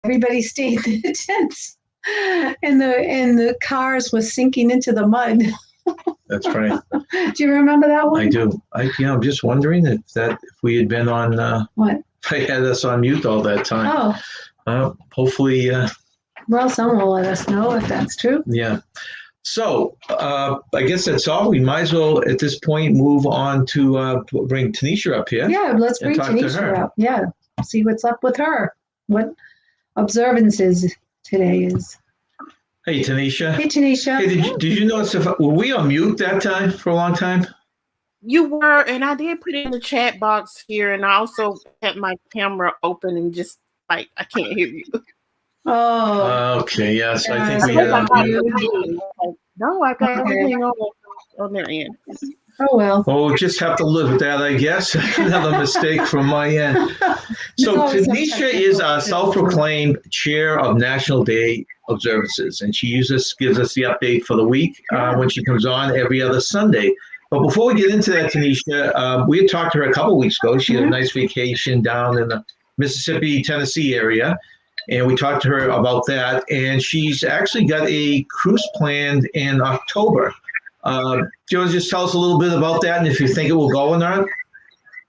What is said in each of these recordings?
everybody stayed in the tents, and the cars were sinking into the mud. That's right. Do you remember that one? I do. I'm just wondering if we had been on what? If they had us on mute all that time. Oh. Hopefully. Well, someone will let us know if that's true. Yeah. So I guess that's all. We might as well at this point move on to bring Tanisha up here. Yeah, let's bring Tanisha up. Yeah, see what's up with her. What observances today is. Hey, Tanisha. Hey, Tanisha. Hey, did you notice were we on mute that time for a long time? You were, and I did put it in the chat box here, and I also had my camera open and just like I can't hear you. Oh. Okay. Yes, yeah, I think we had on mute. No, I got everything on their end. Oh, well. Well, we'll just have to live with that, I guess. Another mistake from my end. So Tanisha is a self-proclaimed chair of National Day observances, and she gives us the update for the week when she comes on every other Sunday. But before we get into that, Tanisha, we had talked to her a couple of weeks ago. She had a nice vacation down in the Mississippi, Tennessee area, and we talked to her about that. And she's actually got a cruise planned in October. Do you want to just tell us a little bit about that and if you think it will go or not?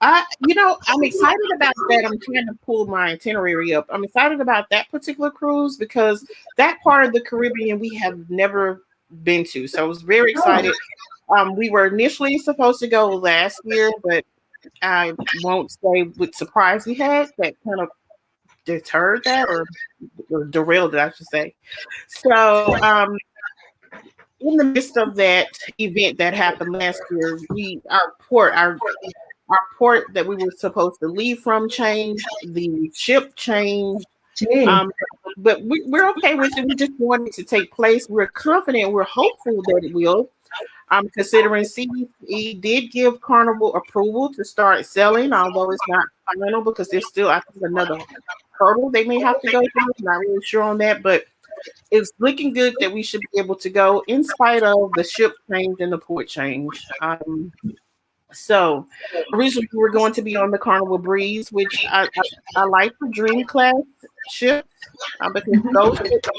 I'm excited about that. I'm trying to pull my itinerary up. I'm excited about that particular cruise because that part of the Caribbean we have never been to. So I was very excited. We were initially supposed to go last year, but I won't say what surprise we had that kind of deterred that or derailed it, I should say. So in the midst of that event that happened last year, our port that we were supposed to leave from changed, the ship changed. But we're okay with it. We just want it to take place. We're confident, we're hopeful that it will. Considering CDC did give Carnival approval to start selling, although it's not final because there's still, I think, another hurdle they may have to go through. I'm not really sure on that, but it's looking good that we should be able to go in spite of the ship change and the port change. So originally we were going to be on the Carnival Breeze, which I like the Dream Class ship because those ships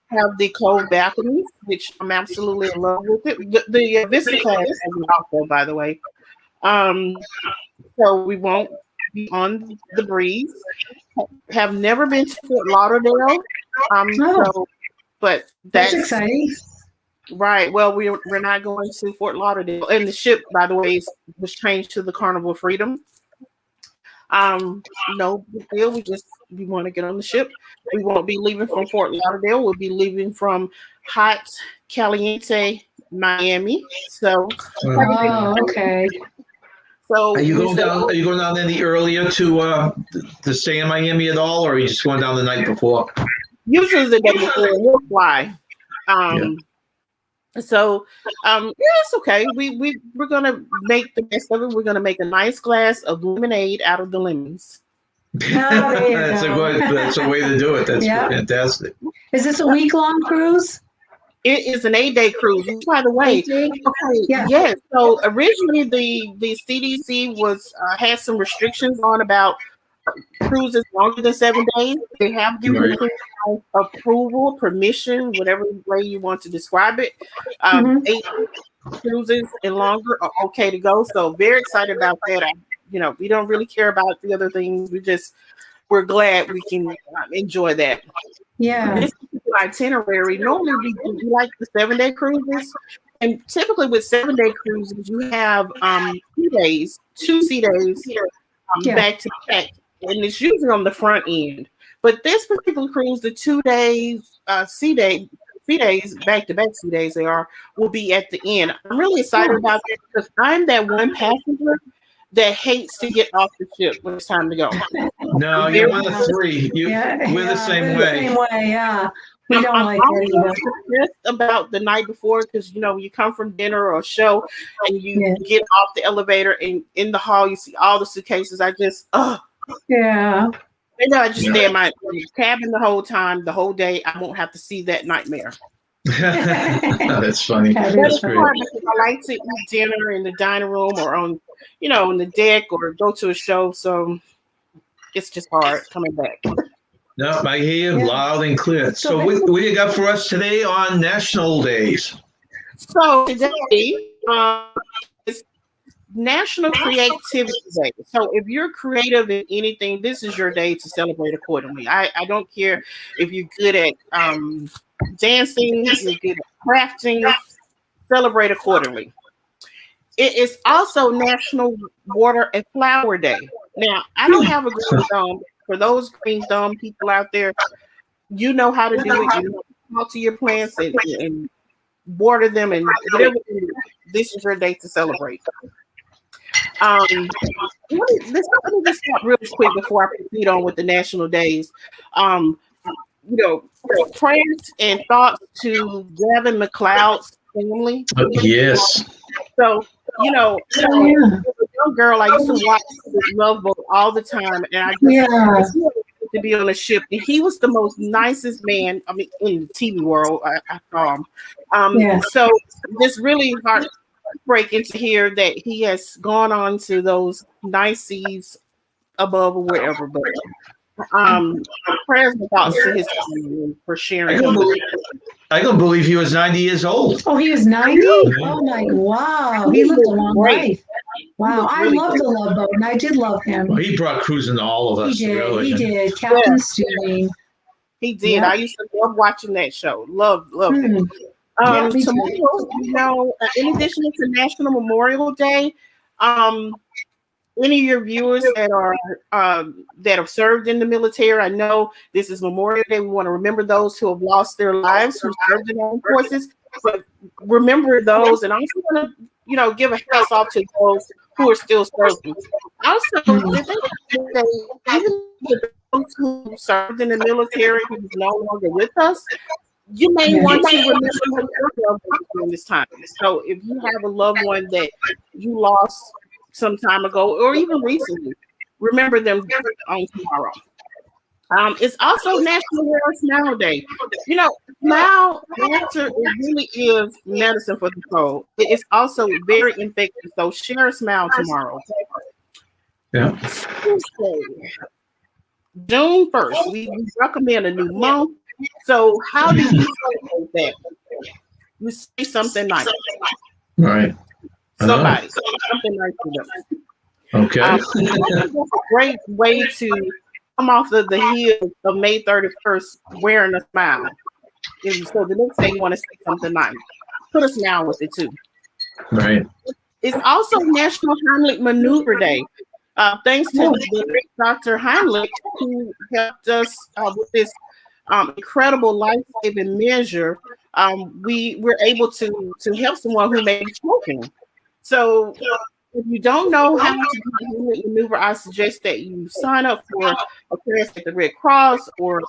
have the closed balconies, which I'm absolutely in love with it. The Vista Class has it also, by the way. So we won't be on the Breeze. Have never been to Fort Lauderdale. But that's exciting. Right. Well, we're not going to Fort Lauderdale. And the ship, by the way, was changed to the Carnival Freedom. No big deal. We want to get on the ship. We won't be leaving from Fort Lauderdale. We'll be leaving from hot, caliente Miami. So okay. So are you going down any earlier to stay in Miami at all, or are you just going down the night before? Usually the day before we'll fly. So it's okay. We're gonna make the best of it. We're gonna make a nice glass of lemonade out of the lemons. That's a way to do it. That's fantastic. Is this a week-long cruise? It is an 8-day cruise. By the way, yes. So originally the CDC had some restrictions on about cruises longer than 7 days. They have given approval, permission, whatever way you want to describe it. 8 cruises and longer are okay to go. So very excited about that. We don't really care about the other things. We're glad we can enjoy that. Yeah. This itinerary, normally we like the 7-day cruises. And typically with 7-day cruises, you have 2 sea days back to back. And it's usually on the front end. But this particular cruise, the 2 days, sea days, back-to-back sea days will be at the end. I'm really excited about this because I'm that one passenger that hates to get off the ship when it's time to go. No, you're one of 3. We're the same way. We don't like that either. Just about the night before because, you come from dinner or a show and you get off the elevator and in the hall, you see all the suitcases. I just, yeah. And I just stay in my cabin the whole time, the whole day. I won't have to see that nightmare. That's funny. That's great. I like to eat dinner in the dining room or on the deck or go to a show. So it's just hard coming back. No, I hear you loud and clear. So what do you got for us today on National Days? So today is National Creativity Day. So if you're creative in anything, this is your day to celebrate accordingly. I don't care if you're good at dancing, you're good at crafting, celebrate accordingly. It is also National Water and Flower Day. Now, I don't have a green thumb. For those green thumb people out there, you know how to do it. You know, talk to your plants and water them and whatever. This is your day to celebrate. Let me just stop real quick before I proceed on with the national days. Prayers and thoughts to Gavin McLeod's family. Yes. So, as a young girl, I used to watch Love Boat all the time, and I just to be on a ship. And he was the most nicest man. I mean, in the TV world, I saw him. So this really heartbreaking to hear that he has gone on to those nice seas above or wherever. But prayers and thoughts to his family for sharing. I don't believe he was 90 years old. Oh, he was 90? Oh my, wow. He lived a long life. Wow, I love the Love Boat, and I did love him. Well, he brought cruising to all of us. He did, really. he did. Captain Stewing. He did. Yep. I used to love watching that show. Love it. Tomorrow, in addition to National Memorial Day, any of your viewers that have served in the military, I know this is Memorial Day. We want to remember those who have lost their lives, who served in armed forces, but remember those, and I also want to, give a hats off to those who are still serving. Also, even those who served in the military who is no longer with us, you may want to remember your loved ones during this time. So if you have a loved one that you lost some time ago or even recently, remember them on tomorrow. It's also National Wear a Smile Day. Smile, laughter, it really is medicine for the soul. It's also very infectious. So share a smile tomorrow. Yeah. June 1st, we recommend a new month. So how do you celebrate that? You say something nice. Right. Somebody. Something nice to them. Okay. That's a great way to come off of the heels of May 31st wearing a smile. And so the next day you want to say something nice. Put a smile with it too. Right. It's also National Heimlich Maneuver Day. Thanks to the Dr. Heimlich, who helped us with this incredible life-saving measure. We were able to help someone who may be choking. So if you don't know how to do the Heimlich maneuver, I suggest that you sign up for a class at the Red Cross or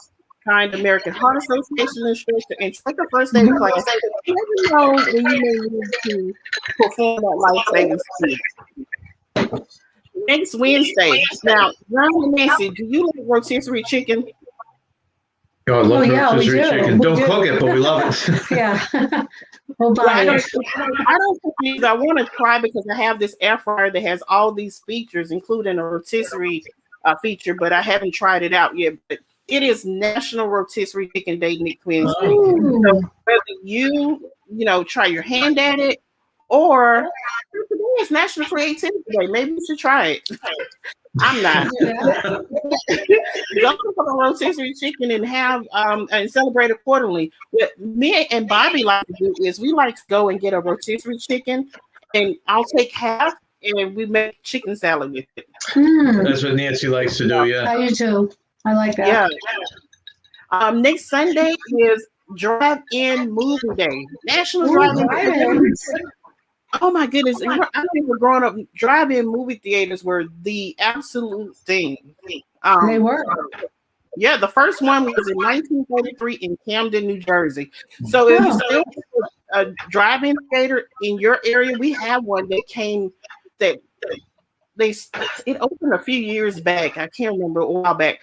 Kind American Heart Association instructor and take a first aid class. You never know when you may need to perform that life-saving skill. Next Wednesday. Now, Ron and Nancy, do you like rotisserie chicken? Oh, I love rotisserie chicken. Don't cook it, but we love it. Yeah. We'll buy it. I don't cook these. I want to try because I have this air fryer that has all these features, including a rotisserie feature, but I haven't tried it out yet. But it is National Rotisserie Chicken Day, Nick Twins. So whether you try your hand at it or today is National Creativity Day, maybe you should try it. I'm not. Go cook a rotisserie chicken and have and celebrate accordingly. What me and Bobby like to do is we like to go and get a rotisserie chicken, and I'll take half, and we make chicken salad with it. That's what Nancy likes to do. Yeah, I do too. I like that. Yeah. Next Sunday is Drive-In Movie Day. National Drive-In. Oh my goodness! I think we're growing up. Drive-in movie theaters were the absolute thing. They were. Yeah, the first one was in 1943 in Camden, New Jersey. So if you still have a drive-in theater in your area, we have one that came. It opened a few years back. I can't remember, a while back.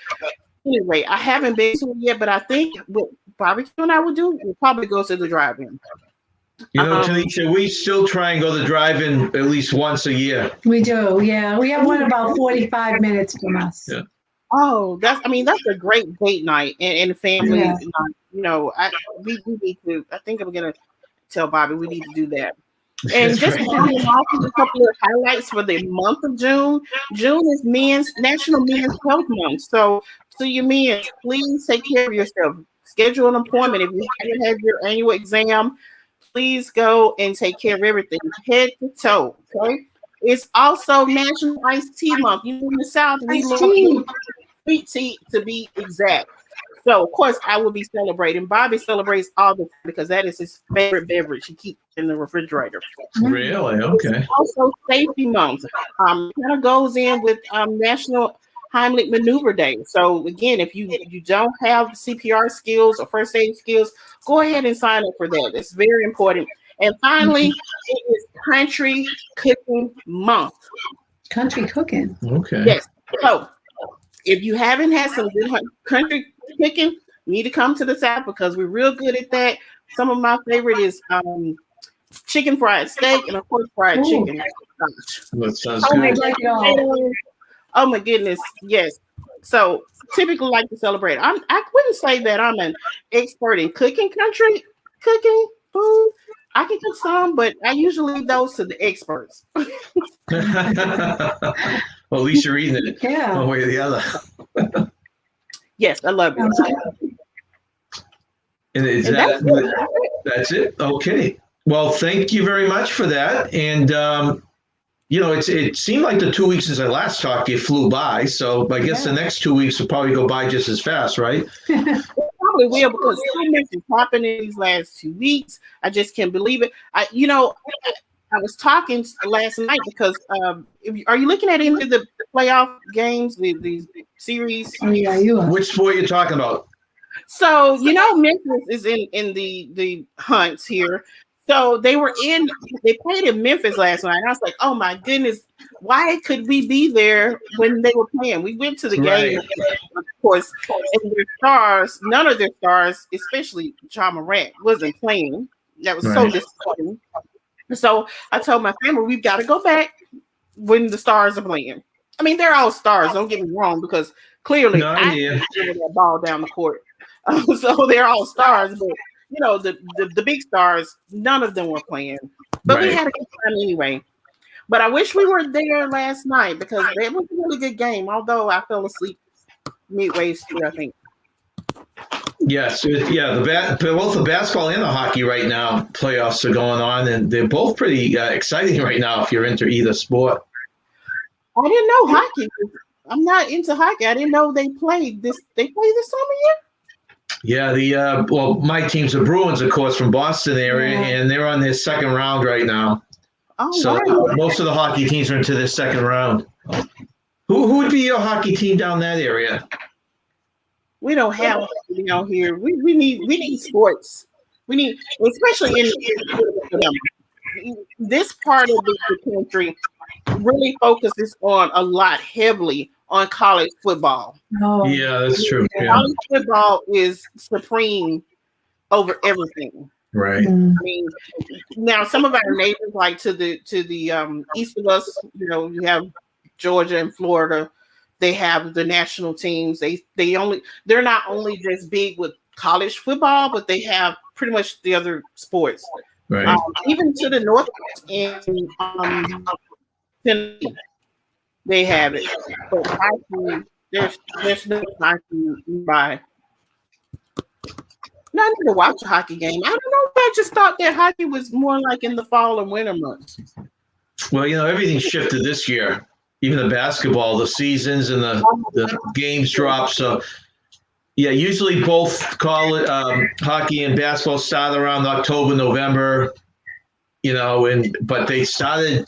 Anyway, I haven't been to it yet, but I think what barbecue and I would do, we'll probably go to the drive-in. Tanisha, we still try and go to the drive-in at least once a year. We do, yeah. We have one about 45 minutes from us. Yeah. Oh, that's a great date night and family Yeah. night. You know, we need to. I think I'm gonna tell Bobby we need to do that. And That's just right. a couple of highlights for the month of June. June is National Men's Health Month. So you men, please take care of yourself. Schedule an appointment. If you haven't had your annual exam, please go and take care of everything, head to toe. Okay. It's also National Iced Tea Month. You know, in the South, we Iced love tea. sweet tea to be exact. So, of course, I will be celebrating. Bobby celebrates all the time because that is his favorite beverage. He keeps it in the refrigerator. Really? Okay. Also, Safety Month. Kind of goes in with National Heimlich Maneuver Day. So, again, if you don't have CPR skills or first aid skills, go ahead and sign up for that. It's very important. And finally, it is Country Cooking Month. Country cooking. Okay. Yes. So, if you haven't had some good country cooking, you need to come to the South because we're real good at that. Some of my favorite is chicken fried steak and of course fried Ooh. chicken. That sounds Oh my good. God. Oh my goodness, yes. So typically like to celebrate. I wouldn't say that I'm an expert in cooking food. I can cook some, but I usually leave those to the experts. Well, at least you're eating it Yeah. one way or the other. Yes, I love it. And is And that's it? Okay. Well, thank you very much for that. And, it seemed like the 2 weeks since I last talked to you flew by. So I guess the next 2 weeks will probably go by just as fast, right? Probably will because so much has happened in these last 2 weeks. I just can't believe it. I was talking last night because are you looking at any of the playoff games, the series? Oh yeah, you are. Which sport are you talking about? So Memphis is in the hunts here. So they played in Memphis last night. I was like, oh my goodness, why could we be there when they were playing? We went to the game, of course, and their stars, none of their stars, especially John Morant, wasn't playing. That was so disappointing. So I told my family, we've got to go back when the stars are playing. I mean, they're all stars, don't get me wrong, because clearly I can get that ball down the court. So they're all stars, but the big stars, none of them were playing. But we had a good time anyway. But I wish we were there last night because it was a really good game, although I fell asleep midway through, I think. Yes, both the basketball and the hockey right now, playoffs are going on, and they're both pretty exciting right now if you're into either sport. I didn't know hockey. I'm not into hockey. I didn't know they played this. They play this summer yet? Yeah, my team's the Bruins, of course, from Boston area, and they're on their second round right now. Oh, so wow. Most of the hockey teams are into their second round. Who would be your hockey team down that area? We don't have hockey here. We need sports. We need, especially in this part of the country, really focuses on a lot heavily on college football. Oh. Yeah, that's true. Yeah. College football is supreme over everything. Right. I mean, now some of our neighbors, like to the east of us, you have Georgia and Florida. They have the national teams. They're not only just big with college football, but they have pretty much the other sports. Right. Even to the north in Tennessee, they have it. But hockey, there's no hockey nearby. No, I need to watch a hockey game. I don't know. I just thought that hockey was more like in the fall and winter months. Well, everything shifted this year. Even the basketball, the seasons and the games dropped. So, yeah, usually both hockey and basketball start around October, November. But they started.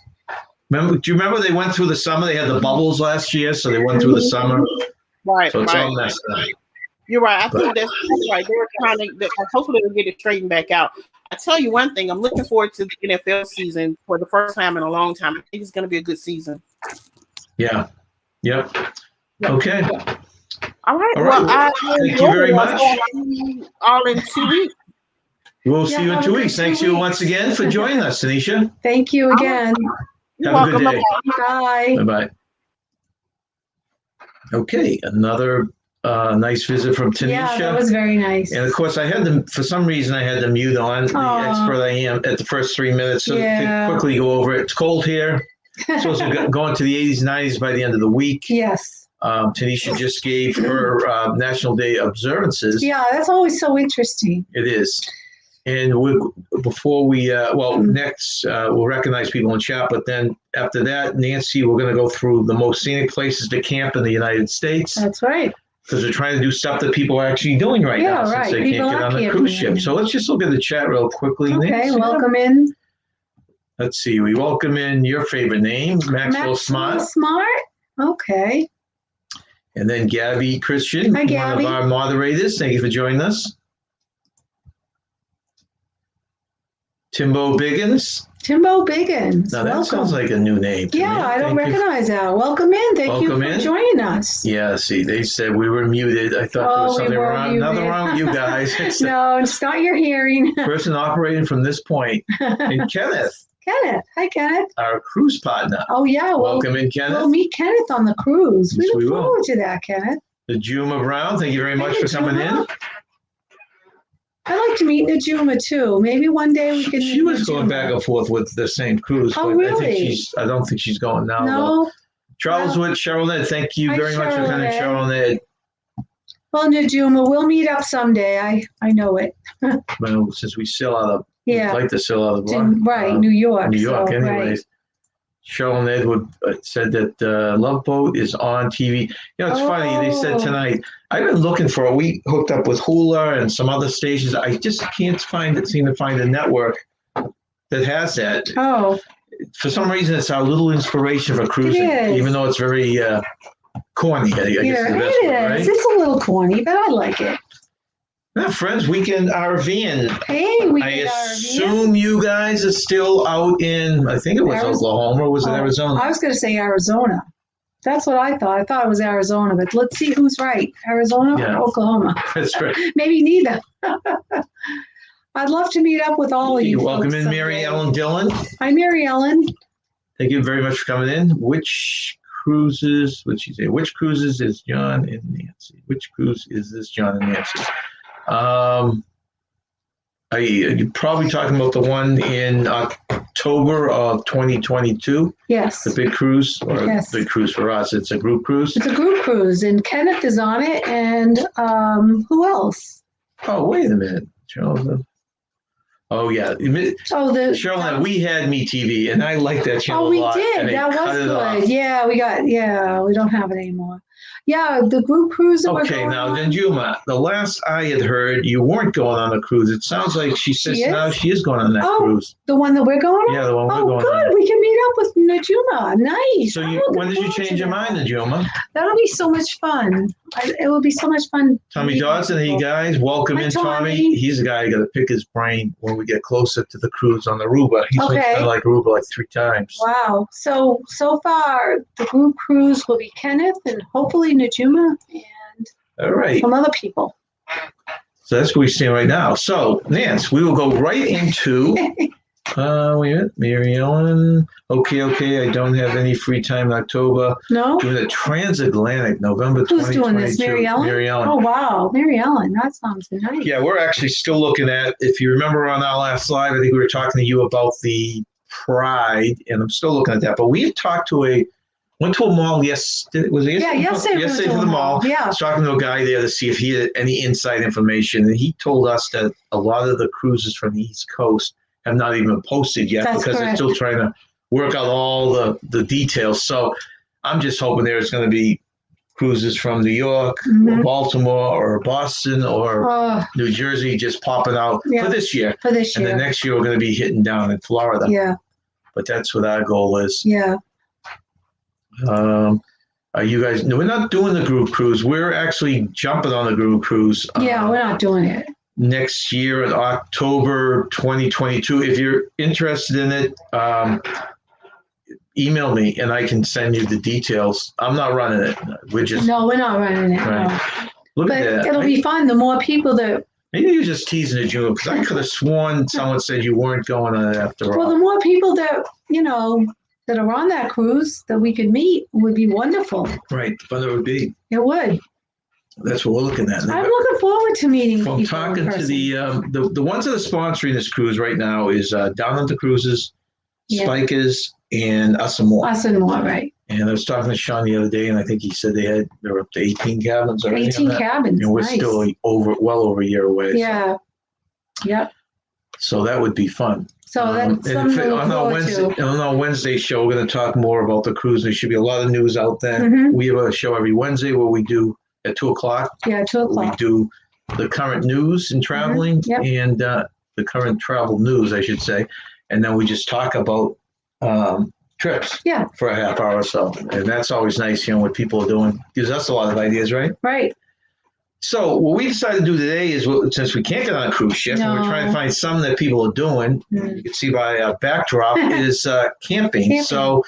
Do you remember they went through the summer? They had the bubbles last year, so they went through the summer. Right. So it's all messed up. You're right. I think that's right. They were trying to. Hopefully, they'll get it straightened back out. I tell you one thing. I'm looking forward to the NFL season for the first time in a long time. I think it's going to be a good season. Yeah. Yep. Okay. All right. Well, thank you very much. All in 2 weeks. We'll see you in 2 weeks. Thanks you once again for joining us, Tanisha. Thank you again. You're Have a welcome. good day. Bye. Bye-bye. Okay, another nice visit from Tanisha. Yeah, that was very nice. And of course, I had them, for some reason, I had the mute on, the Aw. expert I am, at the first 3 minutes. So Yeah. to quickly go over it, it's cold here. Supposed to go into the 80s, 90s by the end of the week. Yes. Tanisha just gave her National Day observances. Yeah, that's always so interesting. It is. And before we, next we'll recognize people in chat, but then after that, Nancy, we're going to go through the most scenic places to camp in the United States. That's right. Because we're trying to do stuff that people are actually doing right now since they people can't get on the cruise ship. So let's just look at the chat real quickly. Okay, Nancy. welcome in. Let's see. We welcome in your favorite name, Maxwell Smart. Smart? Okay. And then Gabby Christian, Hi, Gabby. one of our moderators. Thank you for joining us. Timbo Biggins. Timbo Biggins. Now that welcome. sounds like a new name to me. Yeah, I don't Thank you. recognize that. Welcome in. Thank you Welcome for in. joining us. Yeah, see, they said we were muted. I thought there was something were wrong. muted. Nothing wrong with you guys. It's No, it's not your hearing. the person operating from this point. And Kenneth, Kenneth. Hi, Kenneth. our cruise partner. Oh, yeah. Welcome in, Kenneth. We'll meet Kenneth on the cruise. Yes, we we look will. forward to that, Kenneth. The Juma Brown, thank you very much Hey, for coming Juma. in. I'd like to meet Najuma, too. Maybe one day we can meet She was going Najuma. back and forth with the same cruise. Oh, but really? I don't think she's going now. though. No? Charles Well, with Cheryl Ned, thank you hi, very much for coming, Cheryl Cheryl Ned. Well, Najuma, we'll meet up someday. I know it. Well, since we sail out of, Yeah. we'd like to sail out of Right, New York. New York, so, anyways. right. Cheryl and Edward said that Love Boat is on TV. You know, it's funny. They said Oh. tonight, I've been looking for a week, hooked up with Hula and some other stations. I just can't seem to find a network that has that. Oh, For some reason, it's our little inspiration for cruising, is. even though it's very corny, I guess is yeah, the best it word, is. right? It's a little corny, but I like it. Now, friends, weekend RVing. Hey, we I did our assume you guys are still out in, I think it was Arizona. Oklahoma, or was it Arizona? I was going to say Arizona. That's what I thought. I thought it was Arizona, but let's see who's right. Arizona Yeah. or Oklahoma? That's right. Maybe neither. I'd love to meet up with all of you. Welcome folks in, Mary someday. Ellen Dillon. Hi, Mary Ellen. Thank you very much for coming in. Which cruises, what'd she say? Which cruises is John and Nancy? Which cruise is this John and Nancy? You're probably talking about the one in October of 2022, Yes. the big cruise, or Yes. big cruise for us. It's a group cruise. It's a group cruise, and Kenneth is on it, and who else? Oh, wait a minute. Charles. Oh, yeah. Oh, the Charlotte, we had MeTV, and I liked that channel Oh, we a lot. did. and they That cut was it off. good. Yeah, we don't have it anymore. Yeah, the group cruise that we're Okay, going now, on. Danjuma, the last I had heard, you weren't going on a cruise. It sounds like she says She is? now she is going on that Oh, cruise. The one that we're going on? Yeah, the one we're Oh, going good. on. We can meet up with Najuma. Nice. So I'm looking when did you forward to change your that. mind, Najuma? That'll be so much fun. It will be so much fun. Tommy meeting Dodson, hey people. guys, welcome Hi, in, Tommy. Tommy. He's a guy I got to pick his brain when we get closer to the cruise on the Aruba. He's Okay. kind of like Aruba like 3 times. Wow. So far, the group cruise will be Kenneth and hopefully Najuma and All right. some other people. So that's where we stand right now. So, Nance, we will go right into, wait a minute, Mary Ellen. Okay, I don't have any free time in October. No? Doing the transatlantic, November Who's 2022. doing this? Mary Ellen? Mary Ellen. Oh, wow. Mary Ellen. That sounds nice. Yeah, we're actually still looking at, if you remember on our last live, I think we were talking to you about the Pride, and I'm still looking at that. But we had went to a mall yesterday. Was it yesterday? Yeah, yesterday we went Yesterday to to a the mall. Yeah. I was talking to a guy there to see if he had any inside information, and he told us that a lot of the cruises from the East Coast have not even been posted yet That's because they're correct. still trying to work out all the details. So I'm just hoping there's going to be cruises from New York, or Mhm. Baltimore, or Boston, or Oh, New Jersey just popping out Yeah. for this year. for this And then year. next year we're going to be hitting down in Florida. Yeah. But that's what our goal is. Yeah. Are you guys? No, we're not doing the group cruise. We're actually jumping on the group cruise. Yeah, we're not doing it. Next year in October 2022. If you're interested in it, email me and I can send you the details. I'm not running it. We're just No, we're not running it. Right. No. look But at that. it'll be fun. The more people that, Maybe you're just teasing it, June, because I could have sworn someone said you weren't going on it after well, all. the more people that, that are on that cruise that we could meet would be wonderful. Right, the fun it would be. It would. That's what we're looking at. I'm looking forward to meeting From people talking in to person. the ones that are sponsoring this cruise right now is Down Under Cruises, Yeah. Spikers, and Us and More. Us and More, right. And I was talking to Sean the other day, and I think he said they're up to 18 cabins already. 18 cabins. And we're nice. still well over a year away. Yeah. Yep. So that would be fun. So that's something to look forward to. On our Wednesday show, we're going to talk more about the cruise. There should be a lot of news out there. Mhm. We have a show every Wednesday where we do at 2:00. Yeah, 2 We o'clock. do the current news and traveling Yep. and the current travel news, I should say. And then we just talk about trips Yeah. for a half hour or so. And that's always nice, what people are doing. Gives us a lot of ideas, right? Right. So what we decided to do today is, since we can't get on a cruise ship, and we're trying to find some that people are doing, you can see by our backdrop, is camping. So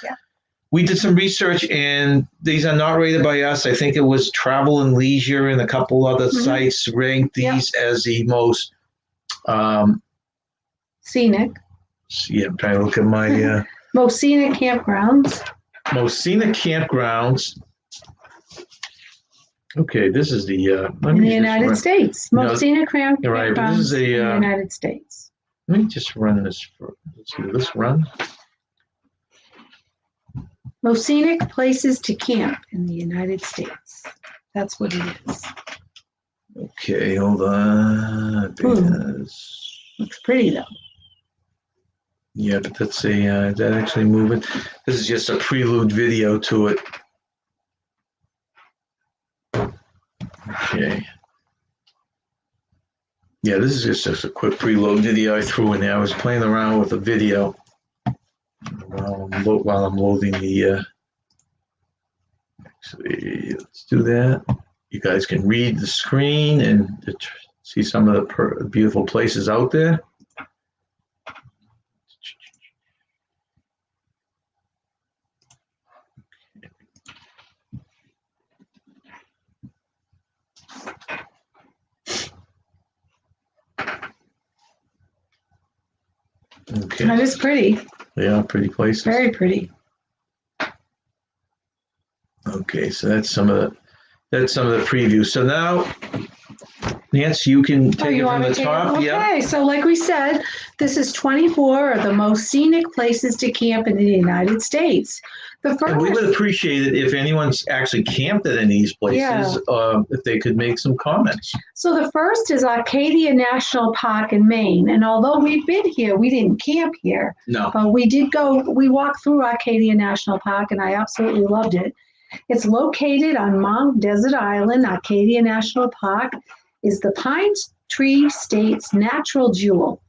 we did some research, and these are not rated by us. I think it was Travel and Leisure and a couple other sites ranked these as the most scenic. Yeah, I'm trying to look at my Most scenic campgrounds. most scenic campgrounds. Okay, this is the In the United States. Most scenic campgrounds right, but this is in the United States. Let me just run this. Let's see, will this run? Most scenic places to camp in the United States. That's what it is. Okay, hold on. Looks pretty though. Yeah, but that's is that actually moving? This is just a prelude video to it. Okay. Yeah, this is just a quick preload video I threw in there. I was playing around with a video while I'm loading the. Actually, let's do that. You guys can read the screen and see some of the beautiful places out there. Okay. That is pretty. Yeah, pretty places. Very pretty. Okay, so that's some of the preview. So now, Nancy, you can take it from the top. Okay, Yeah. so like we said, this is 24 of the most scenic places to camp in the United States. The first, And we would appreciate it if anyone's actually camped at any of these places, if they could make some comments. So the first is Arcadia National Park in Maine. And although we've been here, we didn't camp here. No. But we walked through Arcadia National Park and I absolutely loved it. It's located on Mount Desert Island. Arcadia National Park is the Pine Tree State's natural jewel.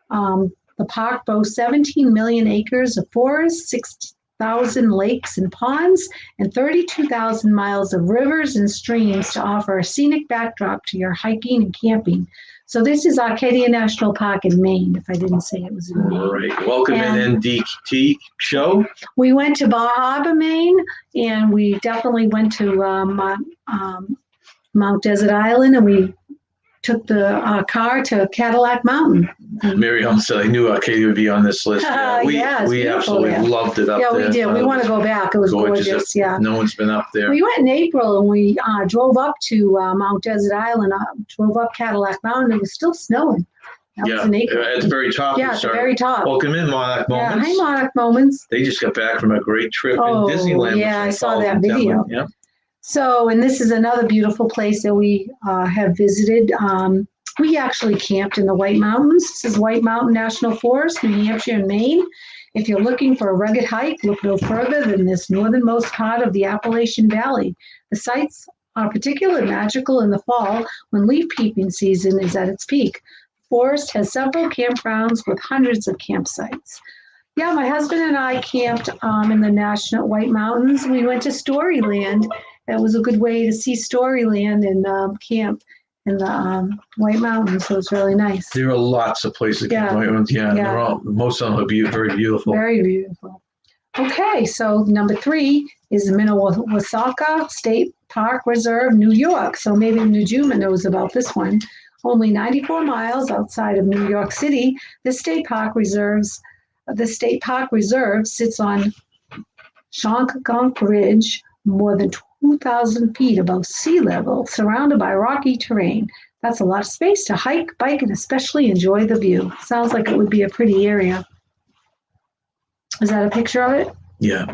The park boasts 17 million acres of forest, 6,000 lakes and ponds, and 32,000 miles of rivers and streams to offer a scenic backdrop to your hiking and camping. So this is Arcadia National Park in Maine, if I didn't say it was in Maine. All right. Welcome in NDT show. We went to Bar Harbor, Maine, and we definitely went to Mount Desert Island, and we took the car to Cadillac Mountain. Miriam said, I knew Arcadia would be on this list. We absolutely loved it up there. Yeah, we did. We want to go back. It was gorgeous. Yeah. No one's been up there. We went in April and we drove up to Mount Desert Island, drove up Cadillac Mountain. It was still snowing. That was in April. At the very top. Yeah, at the very top. Welcome in, Monarch Moments. Yeah, hi, Monarch Moments. They just got back from a great trip in Disneyland. Yeah, I saw that video. Yeah. So, and this is another beautiful place that we have visited. We actually camped in the White Mountains. This is White Mountain National Forest, New Hampshire and Maine. If you're looking for a rugged hike, look no further than this northernmost part of the Appalachian Valley. The sites are particularly magical in the fall when leaf peeping season is at its peak. The forest has several campgrounds with hundreds of campsites. Yeah, my husband and I camped in the National White Mountains. We went to Storyland. That was a good way to see Storyland and camp in the White Mountains, so it was really nice. There are lots of places. They're all, most of them are very beautiful. Very beautiful. Okay, so number 3 is the Minnewasaca State Park Reserve, New York. So maybe Najuma knows about this one. Only 94 miles outside of New York City, the State Park Reserve sits on Shonkagonk Ridge, more than 2,000 feet above sea level, surrounded by rocky terrain. That's a lot of space to hike, bike, and especially enjoy the view. Sounds like it would be a pretty area. Is that a picture of it? Yeah.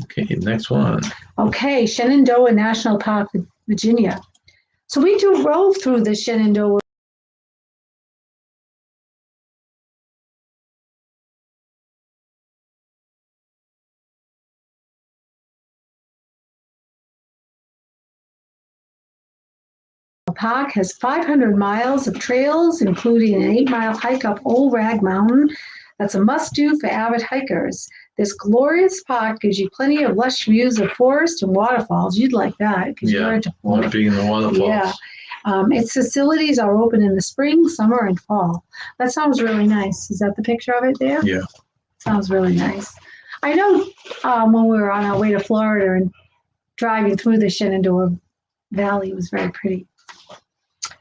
Okay, next one. Okay, Shenandoah National Park, Virginia. So we drove through the Shenandoah Park has 500 miles of trails, including an 8-mile hike up Old Rag Mountain. That's a must-do for avid hikers. This glorious park gives you plenty of lush views of forest and waterfalls. You'd like that because you're into forest. Not being in the waterfalls. Yeah. Its facilities are open in the spring, summer, and fall. That sounds really nice. Is that the picture of it there? Yeah. Sounds really nice. I know when we were on our way to Florida and driving through the Shenandoah Valley, it was very pretty.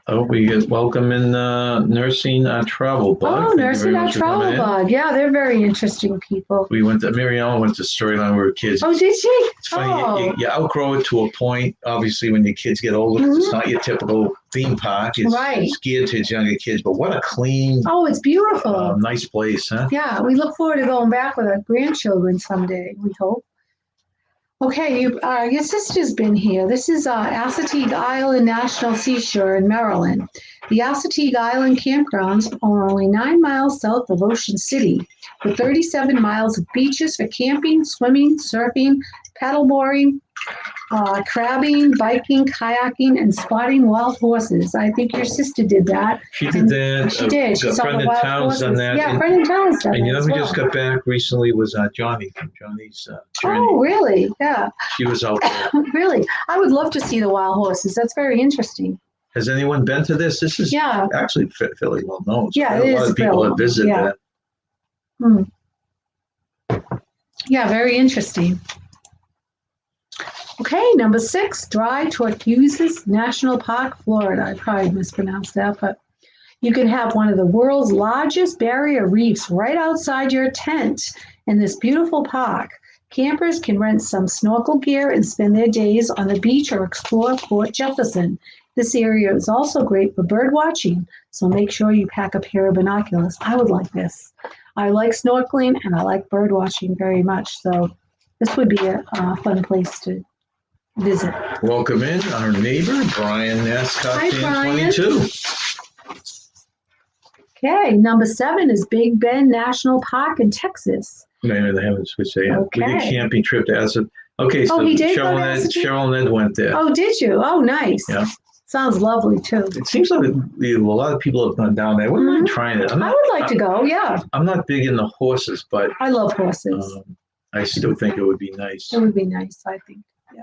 Oh, we get welcome in Nursing Travel Bug. Oh, Nursing Travel Bug. Yeah, they're very interesting people. We went to, Mary Ellen went to Storyline when we were kids. Oh, did she? It's funny, you outgrow it to a point. Obviously, when your kids get older, it's not your typical theme park. It's geared to its younger kids, but what a clean, it's beautiful. Nice place, huh? Yeah, we look forward to going back with our grandchildren someday, we hope. Okay, your sister's been here. This is Assateague Island National Seashore in Maryland. The Assateague Island campgrounds are only 9 miles south of Ocean City, with 37 miles of beaches for camping, swimming, surfing, paddleboarding, crabbing, biking, kayaking, and spotting wild horses. I think your sister did that. She did that. She did. She saw the wild horses. On that. Yeah, Brendan Towns done and you know who well. just got back recently was Johnny from Johnny's Journey. Oh, really? Yeah. She was out there. Really? I would love to see the wild horses. That's very interesting. Has anyone been to this? This is actually fairly well known. So yeah, a lot of people have visited that. Yeah, very interesting. Okay, number 6, Dry Tortugas National Park, Florida. I probably mispronounced that, but you can have one of the world's largest barrier reefs right outside your tent in this beautiful park. Campers can rent some snorkel gear and spend their days on the beach or explore Port Jefferson. This area is also great for bird watching, so make sure you pack a pair of binoculars. I would like this. I like snorkeling and I like bird watching very much, so this would be a fun place to visit. Welcome in our neighbor, Brian Nascott, Hi, Brian. 22. Okay, number 7 is Big Bend National Park in Texas. Maybe they haven't switched it yet. Okay. We did camping trip to Assateague. Okay, so he did Cheryl and Ed went there. Oh, did you? Oh, nice. Yeah. Sounds lovely, too. It seems like a lot of people have gone down there. I wouldn't mind trying it. I would like to go, yeah. I'm not big in the horses, but I love horses. I still think it would be nice. It would be nice, I think. Yeah.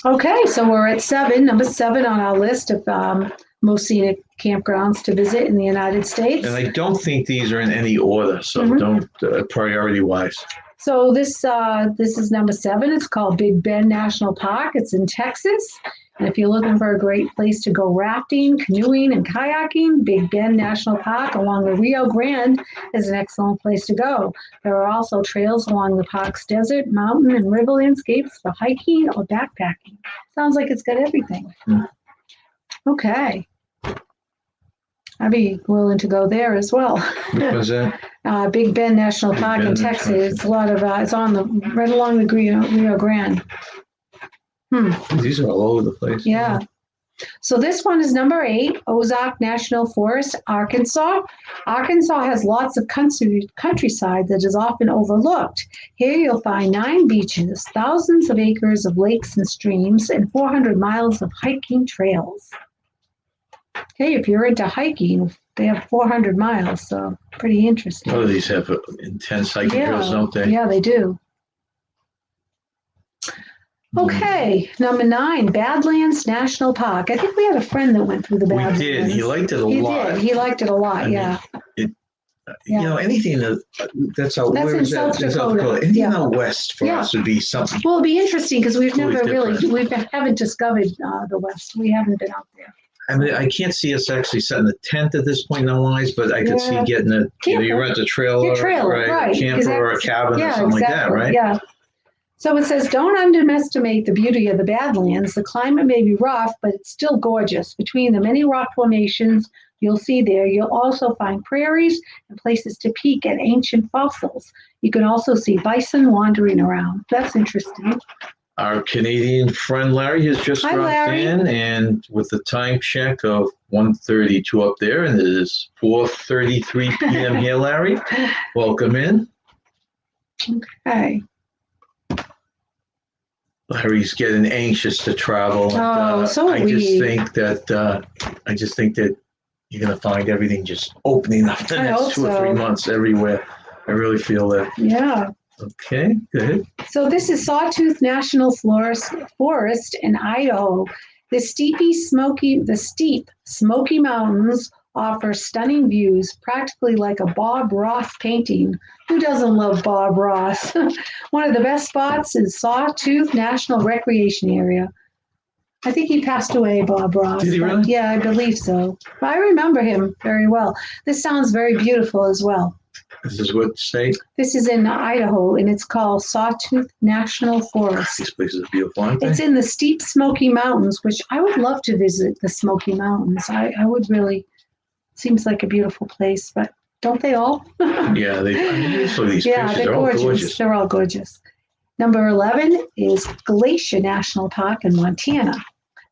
Okay, so we're at 7, number 7 on our list of most scenic campgrounds to visit in the United States. And I don't think these are in any order, so don't priority-wise. So this is number 7. It's called Big Bend National Park. It's in Texas. And if you're looking for a great place to go rafting, canoeing, and kayaking, Big Bend National Park along the Rio Grande is an excellent place to go. There are also trails along the park's desert, mountain, and river landscapes for hiking or backpacking. Sounds like it's got everything. Okay. I'd be willing to go there as well. What was that? Big Bend National Park in Texas. It's a lot of it's on the right along the Rio Grande. These are all over the place. Yeah. So this one is number 8, Ozark National Forest, Arkansas. Arkansas has lots of countryside that is often overlooked. Here you'll find 9 beaches, thousands of acres of lakes and streams, and 400 miles of hiking trails. Okay, if you're into hiking, they have 400 miles, so pretty interesting. A lot of these have intense hiking trails, don't they? Yeah, they do. Okay, number 9, Badlands National Park. I think we had a friend that went through the Badlands. We did. He liked it a lot. He liked it a lot, yeah. You know, anything that's out That's in South Dakota. Anything out west for us would be something. Well, it'd be interesting because we've never different. we haven't discovered the West. We haven't been out there. I mean, I can't see us actually setting a tent at this point in our lives, but I could see Yeah. getting you rent a trailer, right? A camper or a cabin or something like that, right? Yeah. So it says, don't underestimate the beauty of the Badlands. The climate may be rough, but it's still gorgeous. Between the many rock formations you'll see there, you'll also find prairies and places to peek at ancient fossils. You can also see bison wandering around. That's interesting. Our Canadian friend Larry has just Hi, dropped Larry. in, and with the time check of 1:32 up there, and it is 4:33 p.m. here, Larry. Welcome in. Okay. Larry's getting anxious to travel. Oh, so I just think that you're going to find everything just opening up the next 2 or 3 months everywhere. I really feel that. Yeah. Okay, good. So this is Sawtooth National Forest in Idaho. The steep Smoky Mountains offer stunning views, practically like a Bob Ross painting. Who doesn't love Bob Ross? One of the best spots is Sawtooth National Recreation Area. I think he passed away, Bob Ross. Did he really? Yeah, I believe so. I remember him very well. This sounds very beautiful as well. This is what state? This is in Idaho, and it's called Sawtooth National Forest. These places are beautiful, aren't they? It's in the steep Smoky Mountains, which I would love to visit the Smoky Mountains. I would really, seems like a beautiful place, but don't they all? Yeah, so these pictures they're are all gorgeous. gorgeous. They're all gorgeous. Number 11 is Glacier National Park in Montana.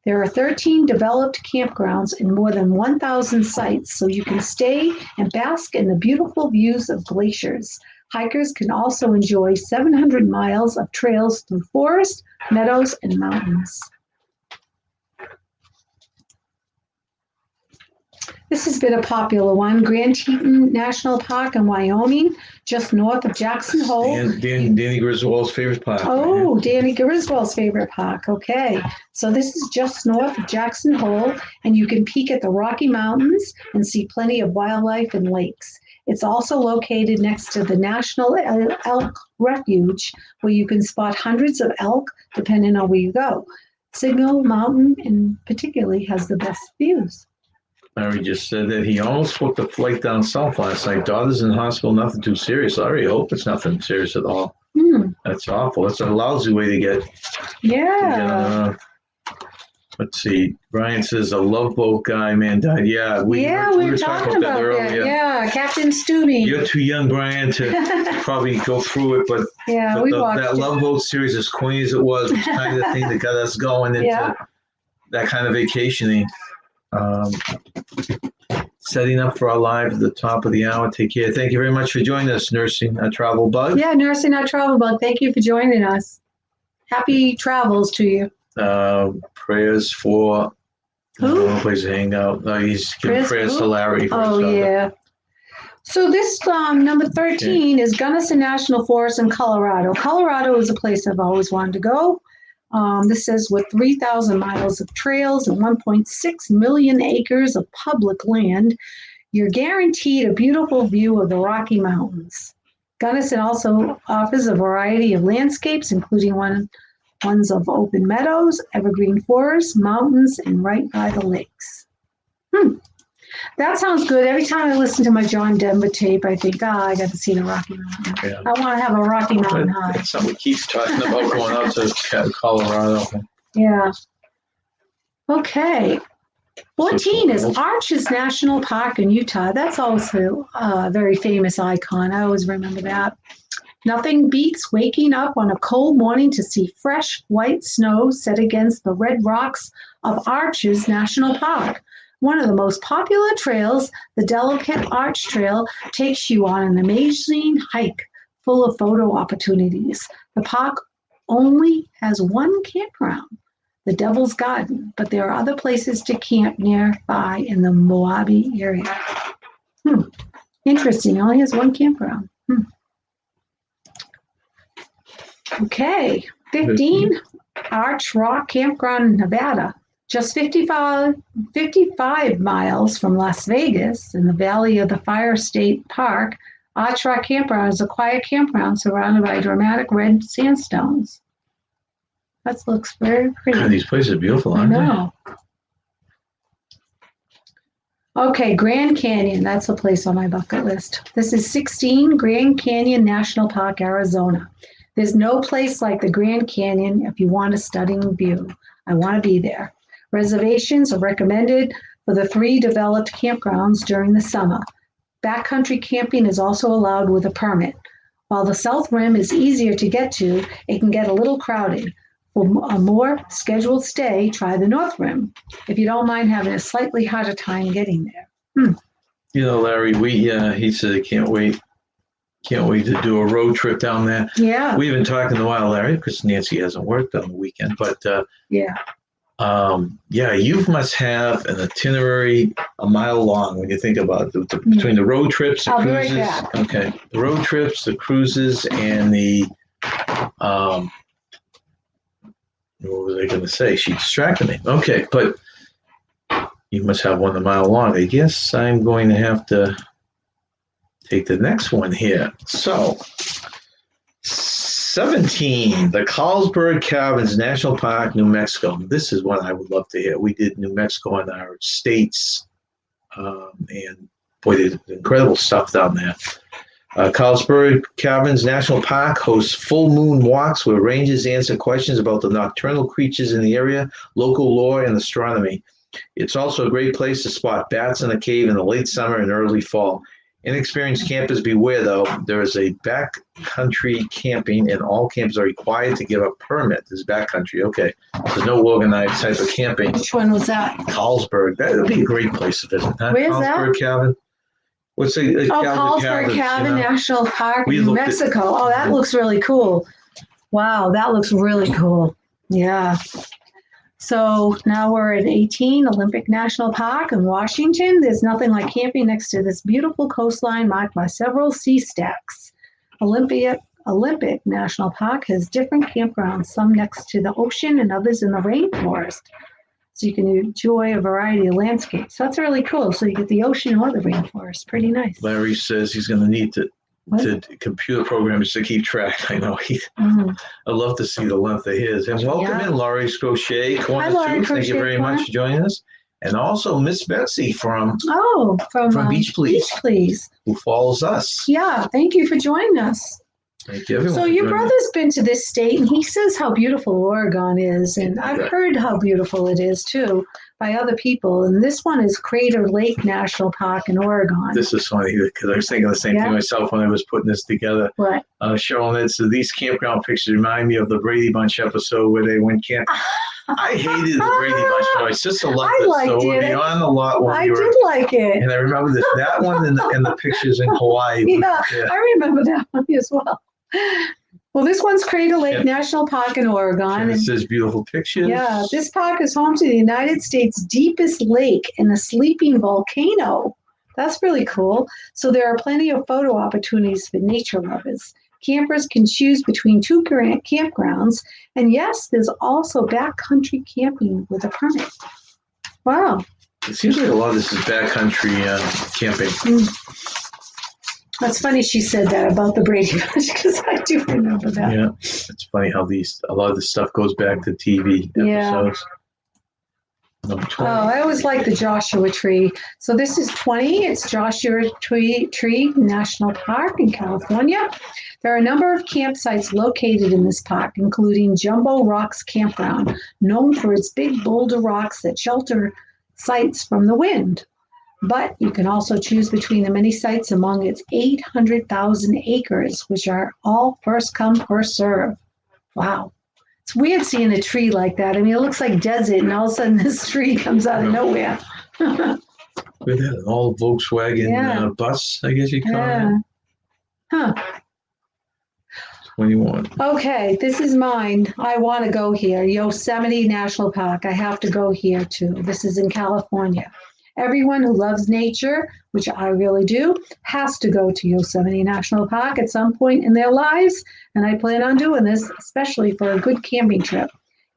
There are 13 developed campgrounds and more than 1,000 sites, so you can stay and bask in the beautiful views of glaciers. Hikers can also enjoy 700 miles of trails through forest, meadows, and mountains. This has been a popular one. Grand Teton National Park in Wyoming, just north of Jackson Hole. Danny Griswold's favorite park. Oh, Danny Griswold's favorite park. Okay. So this is just north of Jackson Hole, and you can peek at the Rocky Mountains and see plenty of wildlife and lakes. It's also located next to the National Elk Refuge, where you can spot hundreds of elk depending on where you go. Signal Mountain, in particularly, has the best views. Larry just said that he almost booked a flight down south last night. Daughter's in the hospital, nothing too serious. I really hope it's nothing serious at all. That's awful. That's a lousy way to get. Yeah. Let's see. Brian says a Love Boat guy, man, died. Yeah, we were talking about that earlier. Yeah, Captain Stubing. You're too young, Brian, to probably go through it, but that Love Boat series, as corny as it was kind of the thing that got us going into that kind of vacationing. Setting up for our live at the top of the hour. Take care. Thank you very much for joining us, Nursing a Travel Bug. Yeah, Nursing a Travel Bug. Thank you for joining us. Happy travels to you. Prayers for no place to hang out. He's giving prayers to Larry. Yeah. So this number 13 is Gunnison National Forest in Colorado. Colorado is a place I've always wanted to go. This says with 3,000 miles of trails and 1.6 million acres of public land, you're guaranteed a beautiful view of the Rocky Mountains. Gunnison also offers a variety of landscapes, including ones of open meadows, evergreen forests, mountains, and right by the lakes. That sounds good. Every time I listen to my John Denver tape, I think, I got to see the Rocky Mountain. Yeah. I want to have a Rocky Mountain high. That's something we keep talking about going out to Colorado. Yeah. Okay. 14 is Arches National Park in Utah. That's also a very famous icon. I always remember that. Nothing beats waking up on a cold morning to see fresh white snow set against the red rocks of Arches National Park. One of the most popular trails, the Delicate Arch Trail, takes you on an amazing hike full of photo opportunities. The park only has one campground, the Devil's Garden, but there are other places to camp nearby in the Moabi area. Interesting. It only has one campground. Okay. 15, Arch Rock Campground in Nevada. Just 55 miles from Las Vegas in the Valley of the Fire State Park, Arch Rock Campground is a quiet campground surrounded by dramatic red sandstones. That looks very pretty. God, these places are beautiful, aren't they? I know. Okay, Grand Canyon. That's a place on my bucket list. This is 16 Grand Canyon National Park, Arizona. There's no place like the Grand Canyon if you want a stunning view. I want to be there. Reservations are recommended for the 3 developed campgrounds during the summer. Backcountry camping is also allowed with a permit. While the South Rim is easier to get to, it can get a little crowded. For a more scheduled stay, try the North Rim, if you don't mind having a slightly harder time getting there. You know, Larry, he said, can't wait to do a road trip down there. Yeah. We haven't talked in a while, Larry, because Nancy hasn't worked on the weekend. But yeah, you must have an itinerary a mile long when you think about it, between the road trips, the I'll cruises. be right back. Okay, the road trips, the cruises, and the what was I going to say? She distracted me. Okay, but you must have one a mile long. I guess I'm going to have to take the next one here. So, 17, the Carlsberg Caverns National Park, New Mexico. This is one I would love to hear. We did New Mexico in our states, and boy, there's incredible stuff down there. Carlsberg Caverns National Park hosts full moon walks where rangers answer questions about the nocturnal creatures in the area, local lore, and astronomy. It's also a great place to spot bats in a cave in the late summer and early fall. Inexperienced campers beware, though. There is a backcountry camping, and all campers are required to give a permit. This is backcountry, okay. There's no organized type of camping. Which one was that? Carlsberg. That would be a great place to visit. Huh? Where's Carlsberg that? Cabin. What's the Carlsberg Cabin National Park, New Mexico. Oh, that looks really cool. Wow, that looks really cool. Yeah. So now we're at 18, Olympic National Park in Washington. There's nothing like camping next to this beautiful coastline marked by several sea stacks. Olympic National Park has different campgrounds, some next to the ocean and others in the rainforest. So you can enjoy a variety of landscapes. So that's really cool. So you get the ocean or the rainforest. Pretty nice. Larry says he's going to need to computer programs to keep track. I know. I'd love to see the length of his. And welcome in, Laurie Crochet, Corner 2. Thank you very much for joining us. And also Miss Betsy from Beach Please. Beach Please. Who follows us. Yeah, thank you for joining us. Thank you, everyone. So your brother's been to this state, and he says how beautiful Oregon is, and I've heard how beautiful it is, too, by other people. And this one is Crater Lake National Park in Oregon. This is funny, because I was thinking the same thing myself when I was putting this together. What? Showing it. So these campground pictures remind me of the Brady Bunch episode where they went camping. I hated the Brady Bunch, but my sister loved it. So we'd be on the lot when we were. I did like it. And I remember that one and the pictures in Hawaii. Yeah, I remember that one as well. Well, this one's Crater Lake National Park in Oregon. And it says beautiful pictures. Yeah, this park is home to the United States' deepest lake and a sleeping volcano. That's really cool. So there are plenty of photo opportunities for nature lovers. Campers can choose between 2 campgrounds. And yes, there's also backcountry camping with a permit. Wow. It seems like a lot of this is backcountry camping. That's funny she said that about the Brady Bunch, because I do remember that. Yeah, it's funny how a lot of this stuff goes back to TV episodes. Number 20. Oh, I always like the Joshua Tree. So this is 20. It's Joshua Tree National Park in California. There are a number of campsites located in this park, including Jumbo Rocks Campground, known for its big boulder rocks that shelter sites from the wind. But you can also choose between the many sites among its 800,000 acres, which are all first come, first serve. Wow. It's weird seeing a tree like that. I mean, it looks like desert, and all of a sudden this tree comes out of nowhere. With that, an old Volkswagen bus, I guess you call it. Huh. 21. Okay, this is mine. I want to go here. Yosemite National Park. I have to go here, too. This is in California. Everyone who loves nature, which I really do, has to go to Yosemite National Park at some point in their lives, and I plan on doing this, especially for a good camping trip.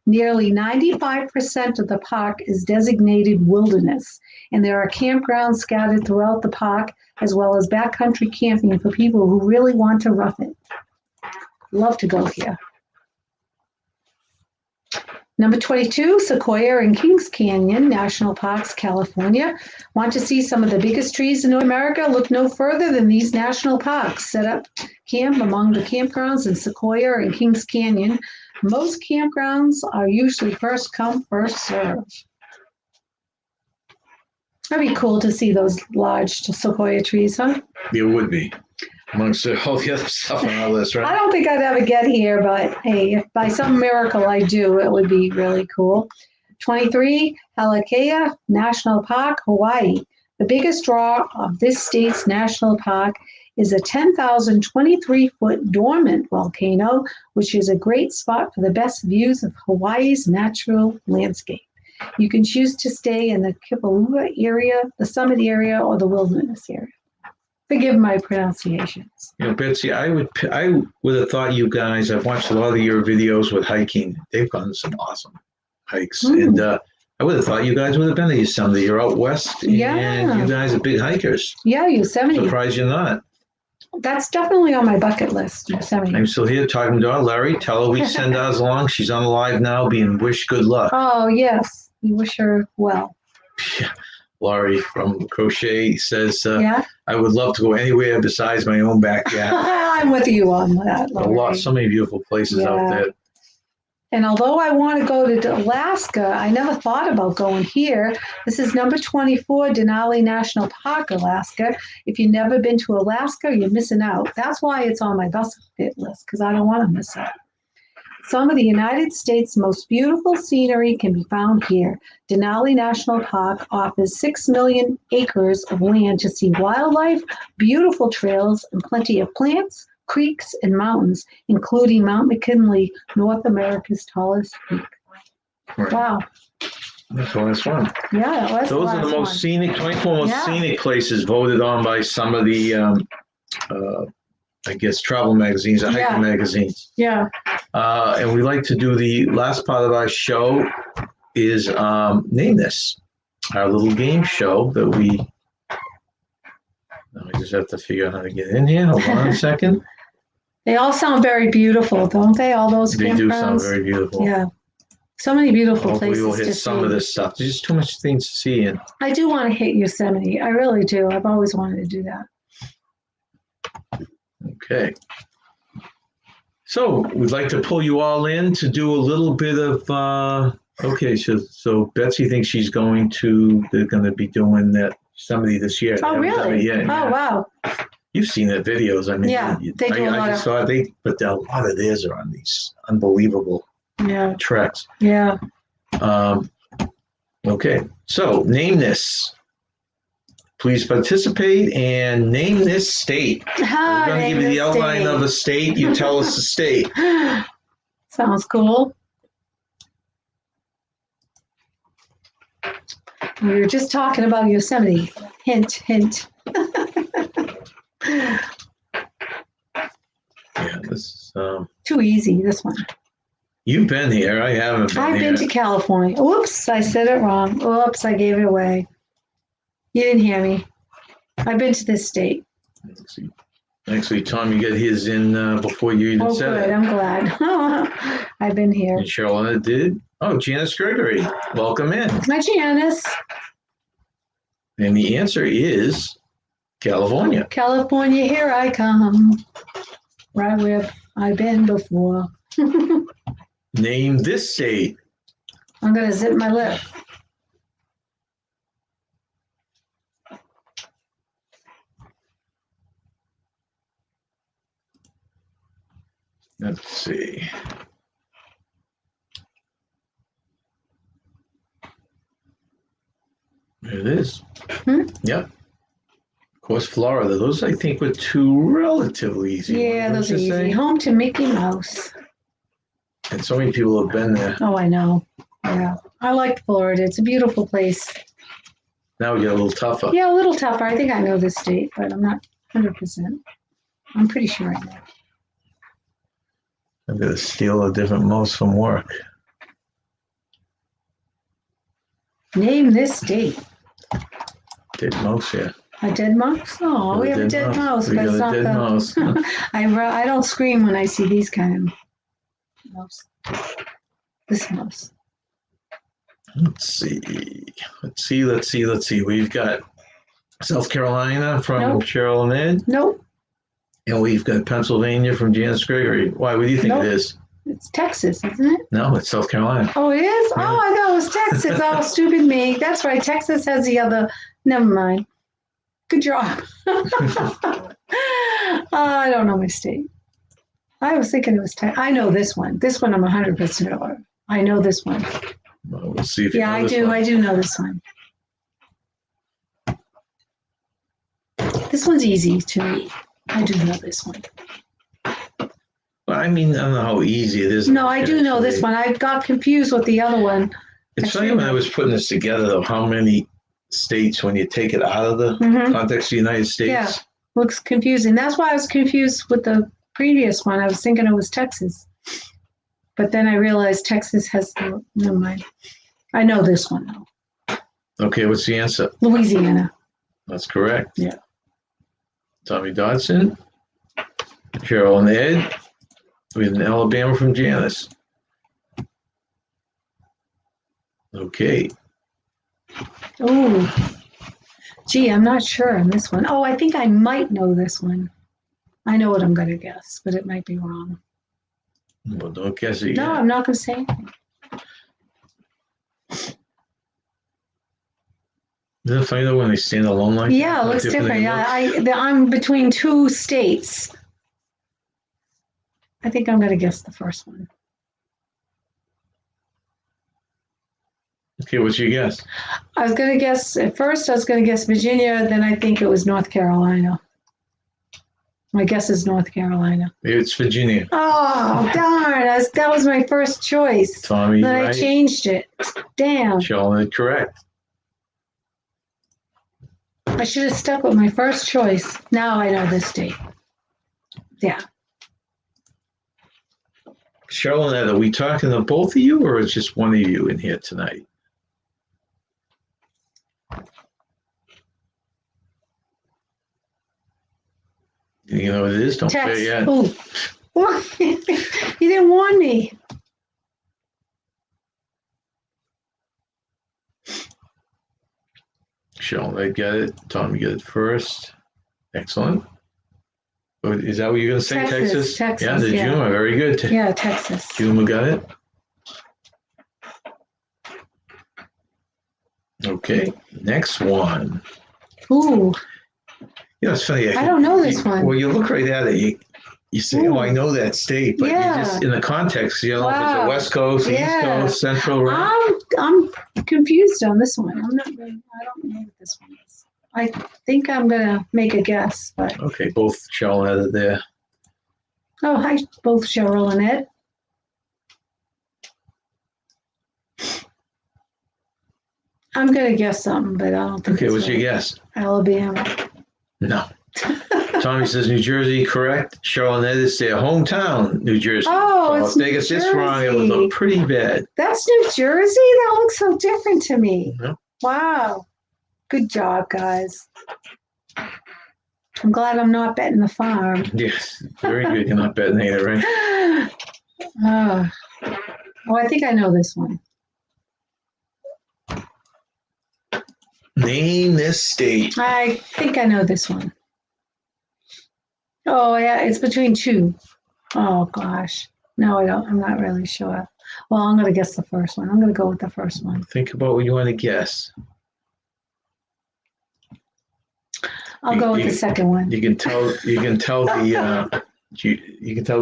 Nearly 95% of the park is designated wilderness, and there are campgrounds scattered throughout the park, as well as backcountry camping for people who really want to rough it. Love to go here. Number 22, Sequoia and Kings Canyon National Parks, California. Want to see some of the biggest trees in North America? Look no further than these national parks. Set up camp among the campgrounds in Sequoia and Kings Canyon. Most campgrounds are usually first come, first serve. That'd be cool to see those large sequoia trees, huh? It would be. Amongst all the other stuff on our list, right? I don't think I'd ever get here, but hey, if by some miracle I do, it would be really cool. 23, Acadia National Park, Hawaii. The biggest draw of this state's national park is a 10,023-foot dormant volcano, which is a great spot for the best views of Hawaii's natural landscape. You can choose to stay in the Kipalua area, the summit area, or the wilderness area. Forgive my pronunciations. You know, Betsy, I would have thought you guys, I've watched a lot of your videos with hiking. They've gone some awesome hikes. And I would have thought you guys would have been to Yosemite. You're out west, and you guys are big hikers. Yeah, Yosemite. Surprised you're not. That's definitely on my bucket list, Yosemite. I'm still here talking to our Larry. Tell her we send ours along. She's on the live now, being wished good luck. Oh, yes. We wish her well. Yeah. Laurie from Crochet says, I would love to go anywhere besides my own backyard. I'm with you on that, Laurie. So many beautiful places out there. And although I want to go to Alaska, I never thought about going here. This is number 24, Denali National Park, Alaska. If you've never been to Alaska, you're missing out. That's why it's on my bucket list, because I don't want to miss out. Some of the United States' most beautiful scenery can be found here. Denali National Park offers 6 million acres of land to see wildlife, beautiful trails, and plenty of plants, creeks, and mountains, including Mount McKinley, North America's tallest peak. Right. Wow. That's the last one. Yeah, that's Those are the most scenic, 24 most scenic places voted on by some of the, I guess, travel magazines or hiking magazines. Yeah. And we like to do the last part of our show is name this, our little game show that we. I just have to figure out how to get in here. Hold on a second. They all sound very beautiful, don't they? All those campgrounds. They do sound very beautiful. Yeah. So many beautiful places. Hopefully we'll hit some of this stuff. There's just too much things to see. And I do want to hit Yosemite. I really do. I've always wanted to do that. Okay. So we'd like to pull you all in to do a little bit of, so Betsy thinks they're going to be doing that Yosemite this year. Oh, really? Oh, wow. You've seen the videos. I mean, they do a lot just thought but a lot of theirs are on these unbelievable treks. Yeah. Okay. So name this. Please participate and name this state. We're going to give you the outline of a state. You tell us the state. Sounds cool. We were just talking about Yosemite. Hint, hint. Yeah, this is too easy, this one. You've been here. I haven't been I've been to California. Oops, I said it wrong. Oops, I gave it away. You didn't hear me. I've been to this state. Actually, Tom, you get his in before you even said it. I'm glad. I've been here. And Charlotte did. Oh, Janice Gregory. Welcome in. Hi, Janice. And the answer is California. California, here I come. Right where I've been before. Name this state. I'm going to zip my lip. Let's see. There it is. Yep. Of course, Florida. Those, I think, were two relatively easy ones. Yeah, those are easy. Home to Mickey Mouse. And so many people have been there. Oh, I know. Yeah. I like Florida. It's a beautiful place. Now we get a little tougher. Yeah, a little tougher. I think I know this state, but I'm not 100%. I'm pretty sure I know. I'm going to steal a different mouse from work. Name this state. Dead mouse here. A dead mouse? Oh, we have a dead mouse. We got a dead mouse. I don't scream when I see these kind of mouse. This mouse. Let's see. We've got South Carolina from Nope. Cheryl and Ed. Nope. And we've got Pennsylvania from Janice Gregory. Why? What do you think Nope. it is? It's Texas, isn't it? No, it's South Carolina. Oh, it is? Yeah. Oh, I thought it was Texas. Oh, stupid me. That's right. Texas has the other. Never mind. Good job. I don't know my state. I was thinking it was Texas. I know this one. This one I'm 100% sure. I know this one. Well, we'll see if you Yeah, know I this do. one. I do know this one. This one's easy to me. I do know this one. Well, I mean, I don't know how easy it is. No, I do know this one. I got confused with the other one. It's funny when I was putting this together, though, how many states, when you take it out of the Mhm. context of the United States. Yeah. Looks confusing. That's why I was confused with the previous one. I was thinking it was Texas. But then I realized Texas has the, never mind. I know this one though. Okay, what's the answer? Louisiana. That's correct. Yeah. Tommy Dodson, Cheryl and Ed. We have an Alabama from Janice. Okay. Oh, gee, I'm not sure on this one. Oh, I think I might know this one. I know what I'm going to guess, but it might be wrong. Well, don't guess it No, yet. I'm not going to say anything. Isn't it funny though when they stand alone like that? Yeah, it How looks different. they look? Yeah, I'm between two states. I think I'm going to guess the first one. Okay, what's your guess? I was going to guess, at first I was going to guess Virginia, then I think it was North Carolina. My guess is North Carolina. It's Virginia. Oh, darn. That was my first choice. Tommy, Then I right? changed it. Damn. Cheryl and Ed, correct. I should have stuck with my first choice. Now I know this state. Yeah. Cheryl and Ed, are we talking to both of you or is just one of you in here tonight? You know what it is? Don't say Text. it yet. Oh. You didn't warn me. Cheryl and Ed got it. Tommy got it first. Excellent. Oh, is that what you're going to say, Texas, Texas? Texas, Yeah, the yeah. Juma. Very good. Yeah, Texas. Juma got it. Okay, next one. Ooh. You know, it's funny. I don't know this one. Well, you look right at it. You say, Ooh. "Oh, I know that state," but Yeah. you just in the context, you know, if it's Wow. the West Coast, Yeah. East Coast, Central, right? I'm confused on this one. I don't know what this one is. I think I'm gonna make a guess, but Okay, both Cheryl and Ed are there. oh, hi, both Cheryl and Ed. I'm gonna guess something, but I don't think Okay, it's what's your right. guess? Alabama. No. Tommy says New Jersey, correct. Cheryl and Ed, it's their hometown, New Jersey. Oh, So it's if they New get this wrong, it would Jersey. look pretty bad. That's New Jersey? That looks so different to me. Yeah. Wow. Good job, guys. I'm glad I'm not betting the farm. Yes, very good. You're not betting either, right? Oh, I think I know this one. Name this state. I think I know this one. Oh, yeah, it's between two. Oh, gosh. No, I don't. I'm not really sure. Well, I'm going to guess the first one. I'm going to go with the first one. Think about what you want to guess. I'll go with the second one. You can tell the you can tell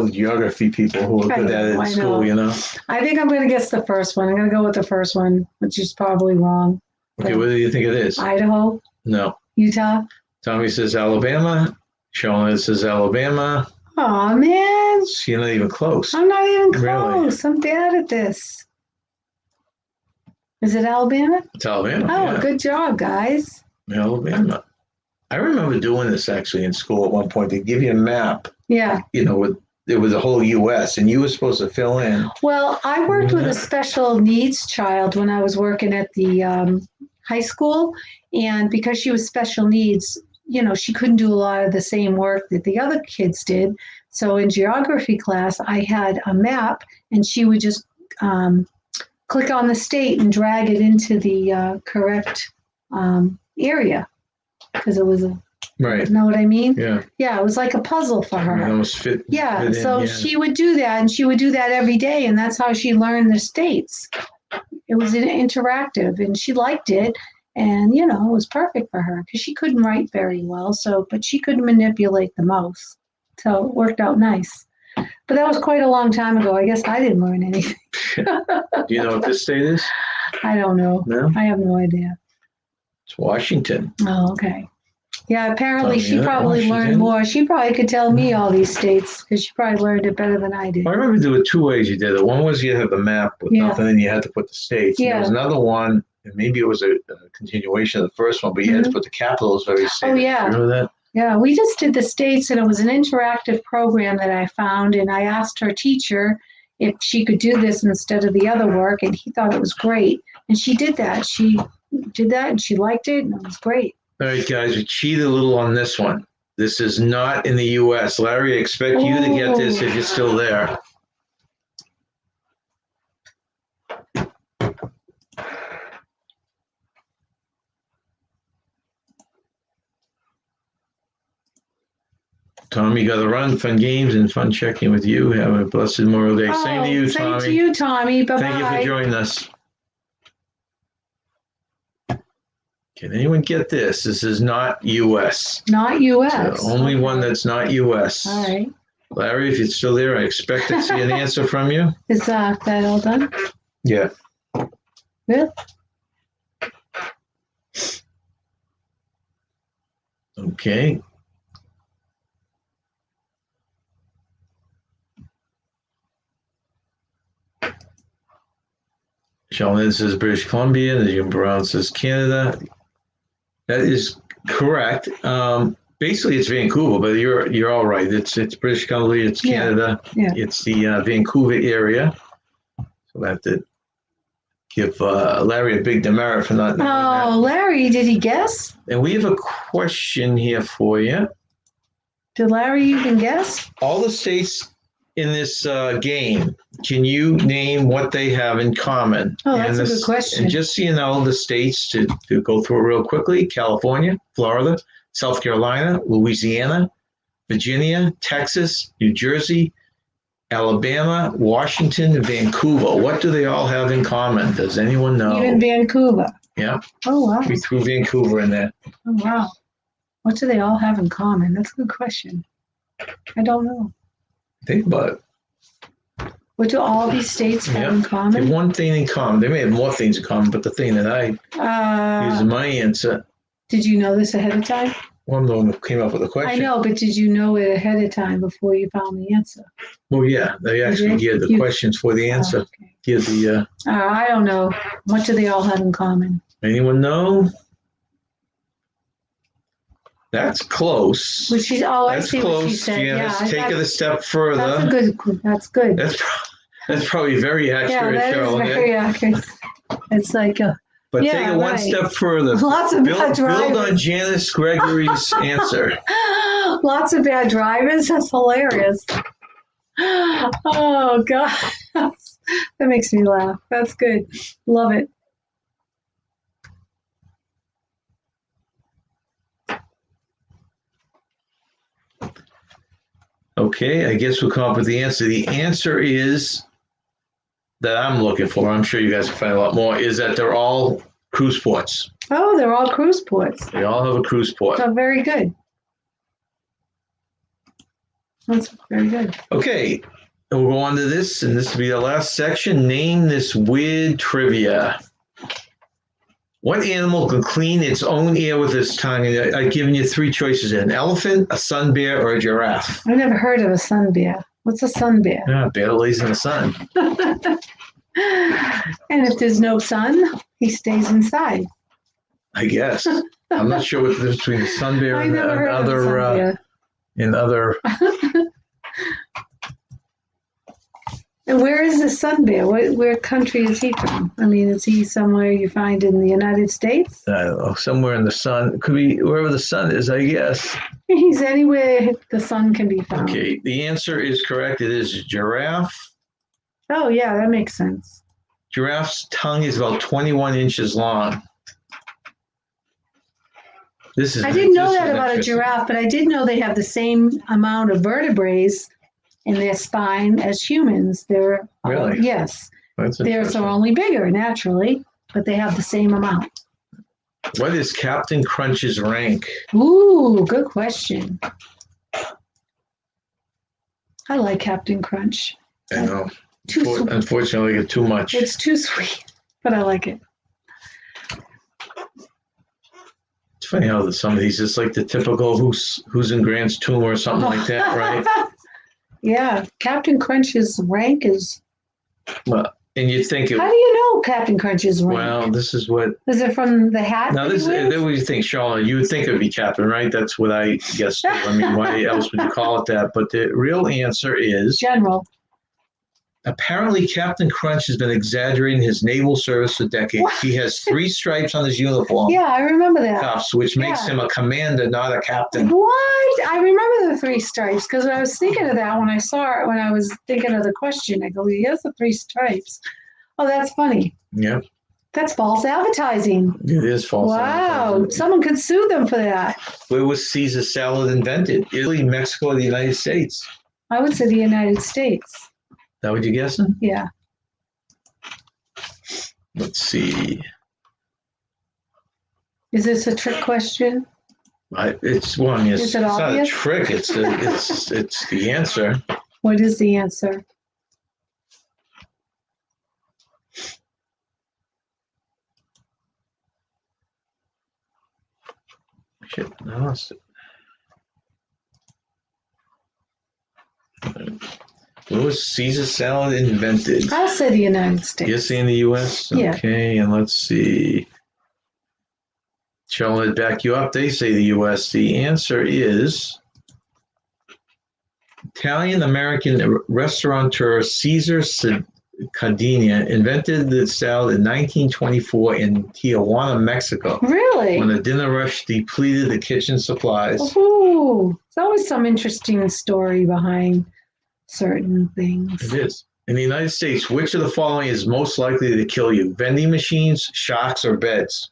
the geography people who are good at it I in school, know. you know. I think I'm going to guess the first one. I'm going to go with the first one, which is probably wrong. Okay, what do you think it is? Idaho, No. Utah. Tommy says Alabama. Sean says Alabama. Oh, man. You're not even close. I'm not even Really? close. I'm bad at this. Is it Alabama? It's Alabama. Oh, yeah. good job, guys. Alabama. I remember doing this actually in school at one point. They give you a map, Yeah. you know, with it was the whole U.S. and you were supposed to fill in. Well, I worked with a special needs child when I was working at the high school. And because she was special needs, you know, she couldn't do a lot of the same work that the other kids did. So in geography class, I had a map and she would just click on the state and drag it into the correct area because it was a. Right. Know what I mean? Yeah. Yeah, it was like a puzzle for her. It almost fit. Yeah, fit so in, she would do that, and she would do that every day, and that's how she learned the states. It was interactive, and she liked it, and it was perfect for her because she couldn't write very well. But she could manipulate the mouse, so it worked out nice. But that was quite a long time ago. I guess I didn't learn anything. Do you know what this state is? I don't know. No. I have no idea. It's Washington. Oh, okay. Yeah, apparently she yeah, probably learned Washington. more. She probably could tell me all these states because she probably learned it better than I did. I remember there were 2 ways you did it. One was you had the map with nothing, and you had to put the states. And Yeah. there was another one, and maybe it was a continuation of the first one, but you had to put the capitals of every state. Oh, yeah. Remember that? Yeah, we just did the states, and it was an interactive program that I found, and I asked her teacher if she could do this instead of the other work, and he thought it was great. And she did that. She did that, and she liked it, and it was great. All right, guys, we cheated a little on this one. This is not in the U.S. Larry, I expect you to get this if you're still there. Tom, you got to run. Fun games and fun checking with you. Have a blessed Memorial Day. Same to you, Tommy. Same to you, Tommy. Bye-bye. Thank you for joining us. Can anyone get this? This is not U.S. Not U.S. The only one that's not U.S. All right. Larry, if you're still there, I expect to see an answer from you. Is that all done? Yeah. Really? Okay. Sheldon says British Columbia, and Jim Brown says Canada. That is correct. Basically, it's Vancouver, but you're all right. It's British Columbia, it's Canada, it's the Vancouver area. So that did give Larry a big demerit for not knowing that. Oh, Larry, did he guess? And we have a question here for you. Did Larry even guess? All the states in this game, can you name what they have in common? Oh, that's a good question. And just so you know, the states, to go through it real quickly: California, Florida, South Carolina, Louisiana, Virginia, Texas, New Jersey, Alabama, Washington, and Vancouver. What do they all have in common? Does anyone know? Even Vancouver. Yeah. Oh, wow. We threw Vancouver in there. Oh, wow. What do they all have in common? That's a good question. I don't know. Think about it. What do all these states have in They common? have one thing in common. They may have more things in common, but the thing that I use in my answer, did you know this ahead of time? well, I'm the one that came up with the question. I know, but did you know it ahead of time before you found the answer? Well, yeah, they actually give the questions for the answer. Oh, okay. Give the. I don't know. What do they all have in common? Anyone know? That's close. I see what That's she close. said. Yeah, let's take it a step That's further. That's good. That's probably very accurate, that Cheryl. is very accurate. It's like But take it one step further. Lots of bad Build drivers. on Janice Gregory's answer. Lots of bad drivers. That's hilarious. Oh God, that makes me laugh. That's good. Love it. Okay, I guess we'll come up with the answer. The answer is that I'm looking for, I'm sure you guys can find a lot more, is that they're all cruise ports. Oh, they're all cruise ports. They all have a cruise port. So very good. That's very good. Okay, and we'll go on to this, and this will be the last section. Name this weird trivia. What animal can clean its own ear with its tongue? And I've given you 3 choices: an elephant, a sun bear, or a giraffe. I never heard of a sun bear. What's a sun bear? Yeah, bear that lays in the sun. And if there's no sun, he stays inside. I guess. I'm not sure what the difference between a sun bear I and never heard of a sun bear. and other. And where is the sun bear? Where country is he from? I mean, is he somewhere you find in the United States? I don't know, somewhere in the sun. It could be wherever the sun is, I guess. He's anywhere the sun can be found. Okay, the answer is correct. It is giraffe. Oh, yeah, that makes sense. Giraffe's tongue is about 21 inches long. I didn't know that about a giraffe, but I did know they have the same amount of vertebrae in their spine as humans. They're Really? Yes. Theirs are only bigger naturally, but they have the same amount. What is Captain Crunch's rank? Ooh, good question. I like Captain Crunch. I know. Too sweet. Unfortunately, it's too much. It's too sweet, but I like it. It's funny how some of these, it's like the typical who's in Grant's tomb or something like that, right? Yeah, Captain Crunch's rank is. Well, and you think it. How do you know Captain Crunch's rank? Well, this is what. Is it from the hat? Now, this is what you think, Charlotte. You would think it would be Captain, right? That's what I guessed. I mean, why else would you call it that? But the real answer is General. Apparently, Captain Crunch has been exaggerating his naval service for decades. What? He has 3 stripes on his uniform. Yeah, I remember that. Cuffs, which makes him a commander, not a captain. What? I remember the 3 stripes because I was thinking of that when I saw it, when I was thinking of the question. I go, he has the 3 stripes. Oh, that's funny. Yeah. That's false advertising. It is false advertising. Wow. Someone could sue them for that. Where was Caesar salad invented? Italy, Mexico, or the United States? I would say the United States. That what you're guessing? Yeah. Let's see. Is this a trick question? It's one. Is it not a obvious? trick. It's the answer. What is the answer? Shit, I lost it. Where was Caesar salad invented? I'll say the United States. You're saying the U.S.? Yeah. Okay, and let's see. Charlotte, back you up. They say the U.S. The answer is Italian-American restaurateur Cesar Cardia invented the salad in 1924 in Tijuana, Mexico. Really? When the dinner rush depleted the kitchen supplies. Ooh, there's always some interesting story behind certain things. It is. In the United States, which of the following is most likely to kill you? Vending machines, sharks, or beds?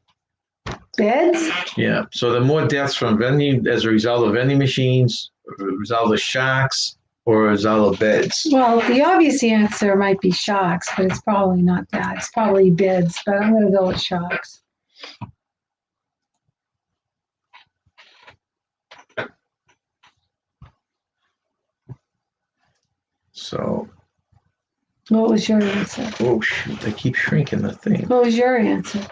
Beds? Yeah. So the more deaths from vending as a result of vending machines, a result of sharks, or a result of beds? Well, the obvious answer might be sharks, but it's probably not that. It's probably beds, but I'm going to go with sharks. So. What was your answer? Oh, shoot. They keep shrinking the thing. What was your answer?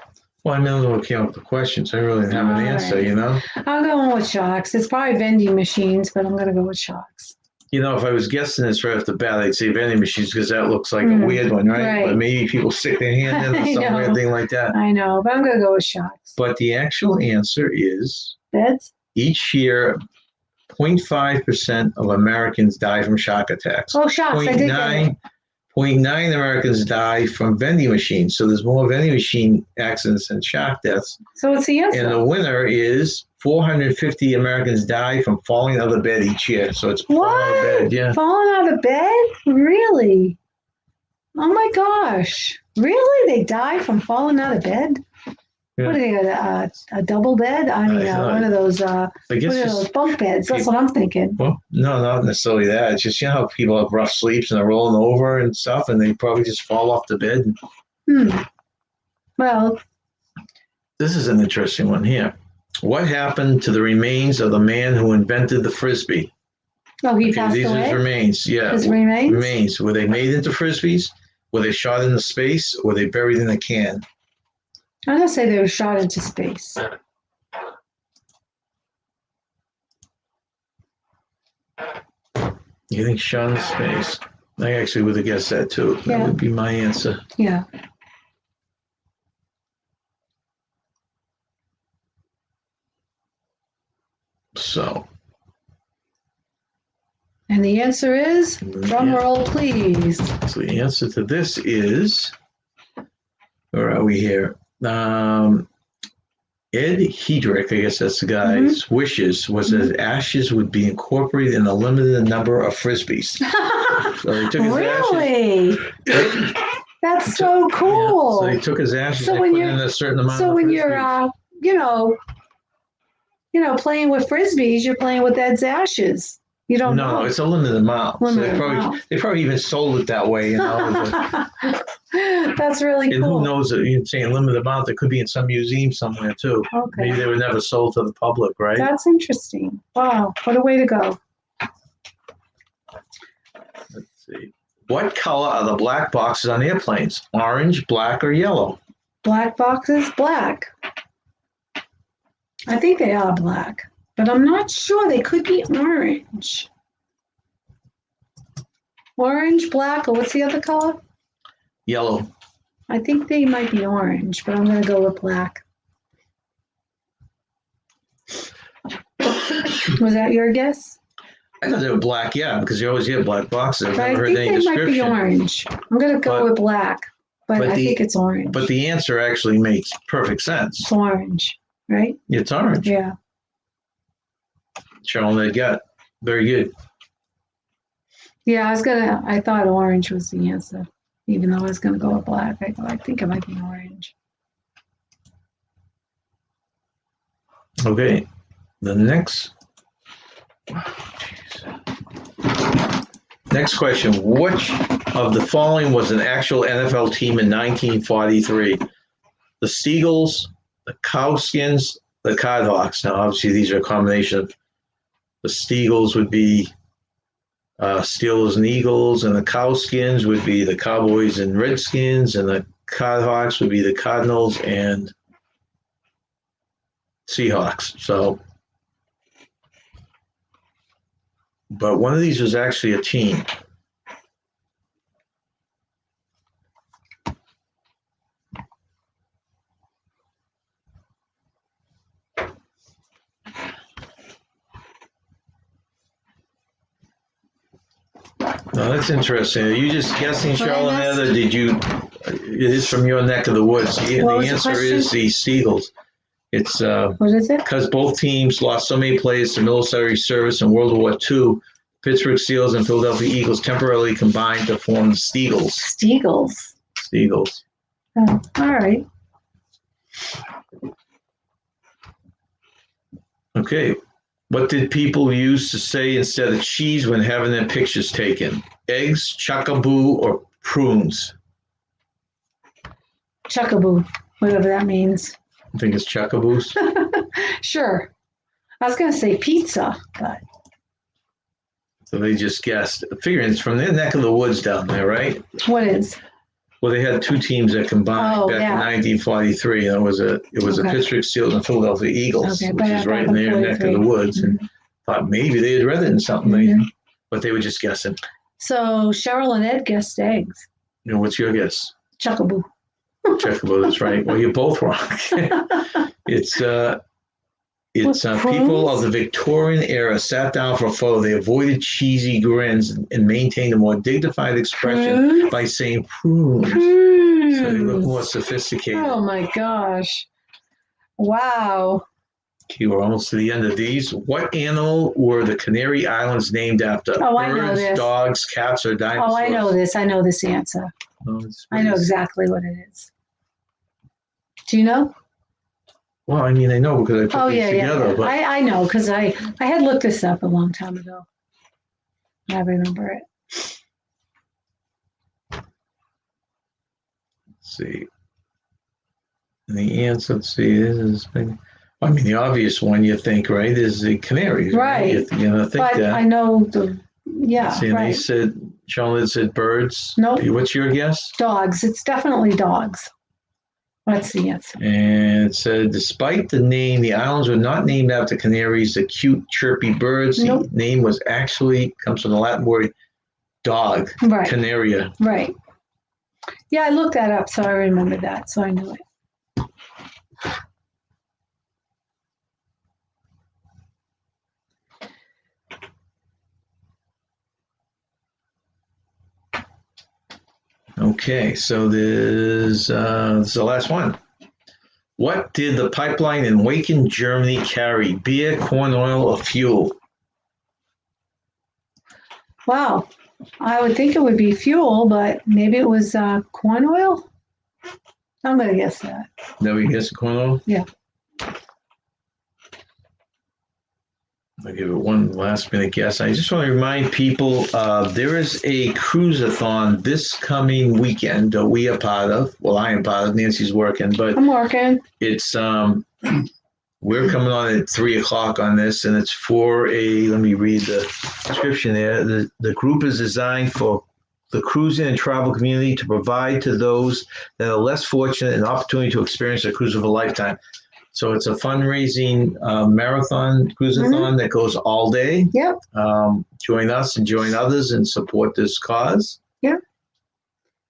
Well, I mean, I came up with the questions. I really didn't have an answer, right. you know? I'm going with sharks. It's probably vending machines, but I'm going to go with sharks. You know, if I was guessing this right off the bat, I'd say vending machines because that looks like a weird one, right? But maybe people stick their hand in or some weird thing like that. I know, but I'm going to go with sharks. But the actual answer is Beds? each year, 0.5% of Americans die from shark attacks. Oh, sharks. I did get it. 0.9 Americans die from vending machines. So there's more vending machine accidents than shark deaths. So what's the answer? And the winner is 450 Americans die from falling out of the bed each year. So it's falling out of bed, yeah. Falling out of bed? Really? Oh my gosh. Really? They die from falling out of bed? Yeah. What do they got? A double bed? I mean, one of those those bunk beds. That's what I'm thinking. Well, no, not necessarily that. It's just, you know how people have rough sleeps and they're rolling over and stuff and they probably just fall off the bed. Well, this is an interesting one here. What happened to the remains of the man who invented the Frisbee? Oh, he passed away? These are his remains, yeah. His remains? Remains. Were they made into Frisbees? Were they shot into space? Or were they buried in a can? I'm going to say they were shot into space. You think shot into space? I actually would have guessed that too. Yeah. That would be my answer. Yeah. So. And the answer is, drum roll, please. So the answer to this is, where are we here? Ed Hedrick, I guess that's the guy's wishes, was that ashes would be incorporated in a limited number of Frisbees. So they took his really? ashes. That's so cool. So he took his ashes So and when put you're- in a certain amount So of when you're, Frisbees. playing with Frisbees, you're playing with Ed's ashes. You don't No, know. it's a limited amount. So Limited amount. they probably even sold it that way, That's really And cool. who knows? You're saying limited amount. They could be in some museum somewhere too. Maybe Okay. they were never sold to the public, right? That's interesting. Wow, what a way to go. Let's see. What color are the black boxes on airplanes? Orange, black, or yellow? Black boxes, black. I think they are black, but I'm not sure. They could be orange. Orange, black, or what's the other color? Yellow. I think they might be orange, but I'm going to go with black. Was that your guess? I thought they were black, yeah, because you always get black boxes. I've But I never think heard any they might be description. orange. I'm going to go with black, but I think it's orange. But the answer actually makes perfect sense. It's orange, right? It's orange. Yeah. Showing that gut. Very good. Yeah, I thought orange was the answer, even though I was going to go with black. I think it might be orange. Okay. The next question. Which of the following was an actual NFL team in 1943? The Steagles, the Cowskins, the Cardhawks. Now, obviously, these are a combination of the Steagles would be Steelers and Eagles, and the Cowskins would be the Cowboys and Redskins, and the Cardhawks would be the Cardinals and Seahawks. So, but one of these was actually a team. Now that's interesting. Are you just guessing, Charlotte, or did you? It is from your neck of the woods. The answer is the Steagles. It's What is it? because both teams lost so many players to military service in World War II. Pittsburgh Steelers and Philadelphia Eagles temporarily combined to form the Steagles. Steagles. Oh, all right. Okay. What did people use to say instead of cheese when having their pictures taken? Eggs, chuckaboo, or prunes? Chuckaboo, whatever that means. I think it's chuckaboos. Sure. I was going to say pizza, but. So they just guessed. Figuring it's from their neck of the woods down there, right? What is? Well, they had two teams that combined back in 1943. And it was a Pittsburgh Steelers and Philadelphia Eagles, which is right in their neck of the woods. And thought maybe they had read it in something, but they were just guessing. So Cheryl and Ed guessed eggs. What's your guess? Chuckaboo. Chuckaboo, that's right. Well, you're both wrong. It's people of the Victorian era sat down for a photo. They avoided cheesy grins and maintained a more dignified expression by saying prunes. So they look more sophisticated. Oh my gosh. Wow. Okay, we're almost to the end of these. What animal were the Canary Islands named after? Oh, I know Birds, this. dogs, cats, or dinosaurs? Oh, I know this. I know this answer. I know exactly what it is. Do you know? Well, I mean, I know because I put these together. Yeah. But I know because I had looked this up a long time ago. I remember it. Let's see. And the answer, let's see, I mean, the obvious one you think, right, is the canaries. Right. You think but that. I know See, and they said, Charlotte said birds. Nope. What's your guess? Dogs. It's definitely dogs. That's the answer. And it said, despite the name, the islands were not named after canaries, the cute, chirpy birds. Nope. The name comes from the Latin word dog, Right. canaria. Right. Yeah, I looked that up, so I remember that, so I knew it. Okay, so this is the last one. What did the pipeline in Wacken, Germany carry? Beer, corn oil, or fuel? Wow. I would think it would be fuel, but maybe it was corn oil. I'm going to guess that. Never guess the corn oil? Yeah. I'll give it one last minute guess. I just want to remind people there is a cruise-a-thon this coming weekend that we are part of. Well, I am part of. Nancy's working, but I'm working. it's we're coming on at 3:00 on this, and it's for let me read the description there. The group is designed for the cruising and travel community to provide to those that are less fortunate an opportunity to experience a cruise of a lifetime. So it's a fundraising marathon cruise-a-thon that goes all day. Yep. Join us and join others and support this cause. Yep.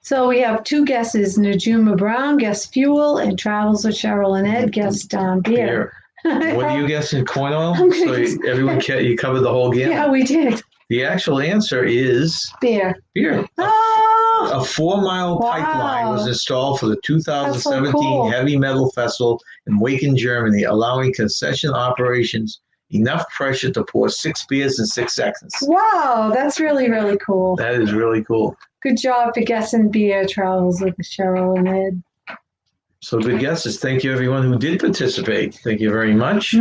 So we have two guesses: Najuma Brown, guest fuel, and Travels with Cheryl and Ed, guest beer. What are you guessing? Corn oil? I'm So gonna everyone, you covered the whole gamut. Yeah, we did. The actual answer is Beer. beer. Oh, A 4-mile pipeline was installed for the 2017 That's so cool. Heavy Metal Festival in Wacken, Germany, allowing concession operations enough pressure to pour 6 beers in 6 seconds. wow, that's really, really cool. That is really cool. Good job for guessing beer. Travels with Cheryl and Ed. So good guesses. Thank you, everyone who did participate. Thank you very much.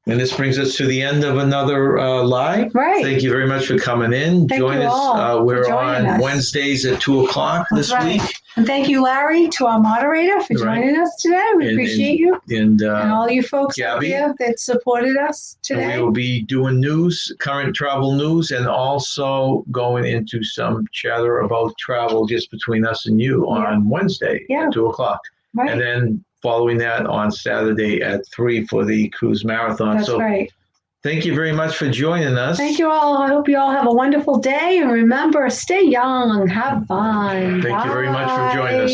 And this brings us to the end of another live. Right. Thank you very much for coming in. Thank Join you us. all for We're joining on us. Wednesdays at 2:00 this That's right. week. And thank you, Larry, to our moderator for joining us today. We appreciate you. And all you folks out Gabby. there that supported us And today. we will be doing news, current travel news, and also going into some chatter about travel just between us and you on Wednesday at 2:00. Right. And then following that on Saturday at 3 for the cruise marathon. That's right. Thank you very much for joining us. Thank you all. I hope you all have a wonderful day. And remember, stay young, have fun. Thank you very much for joining us.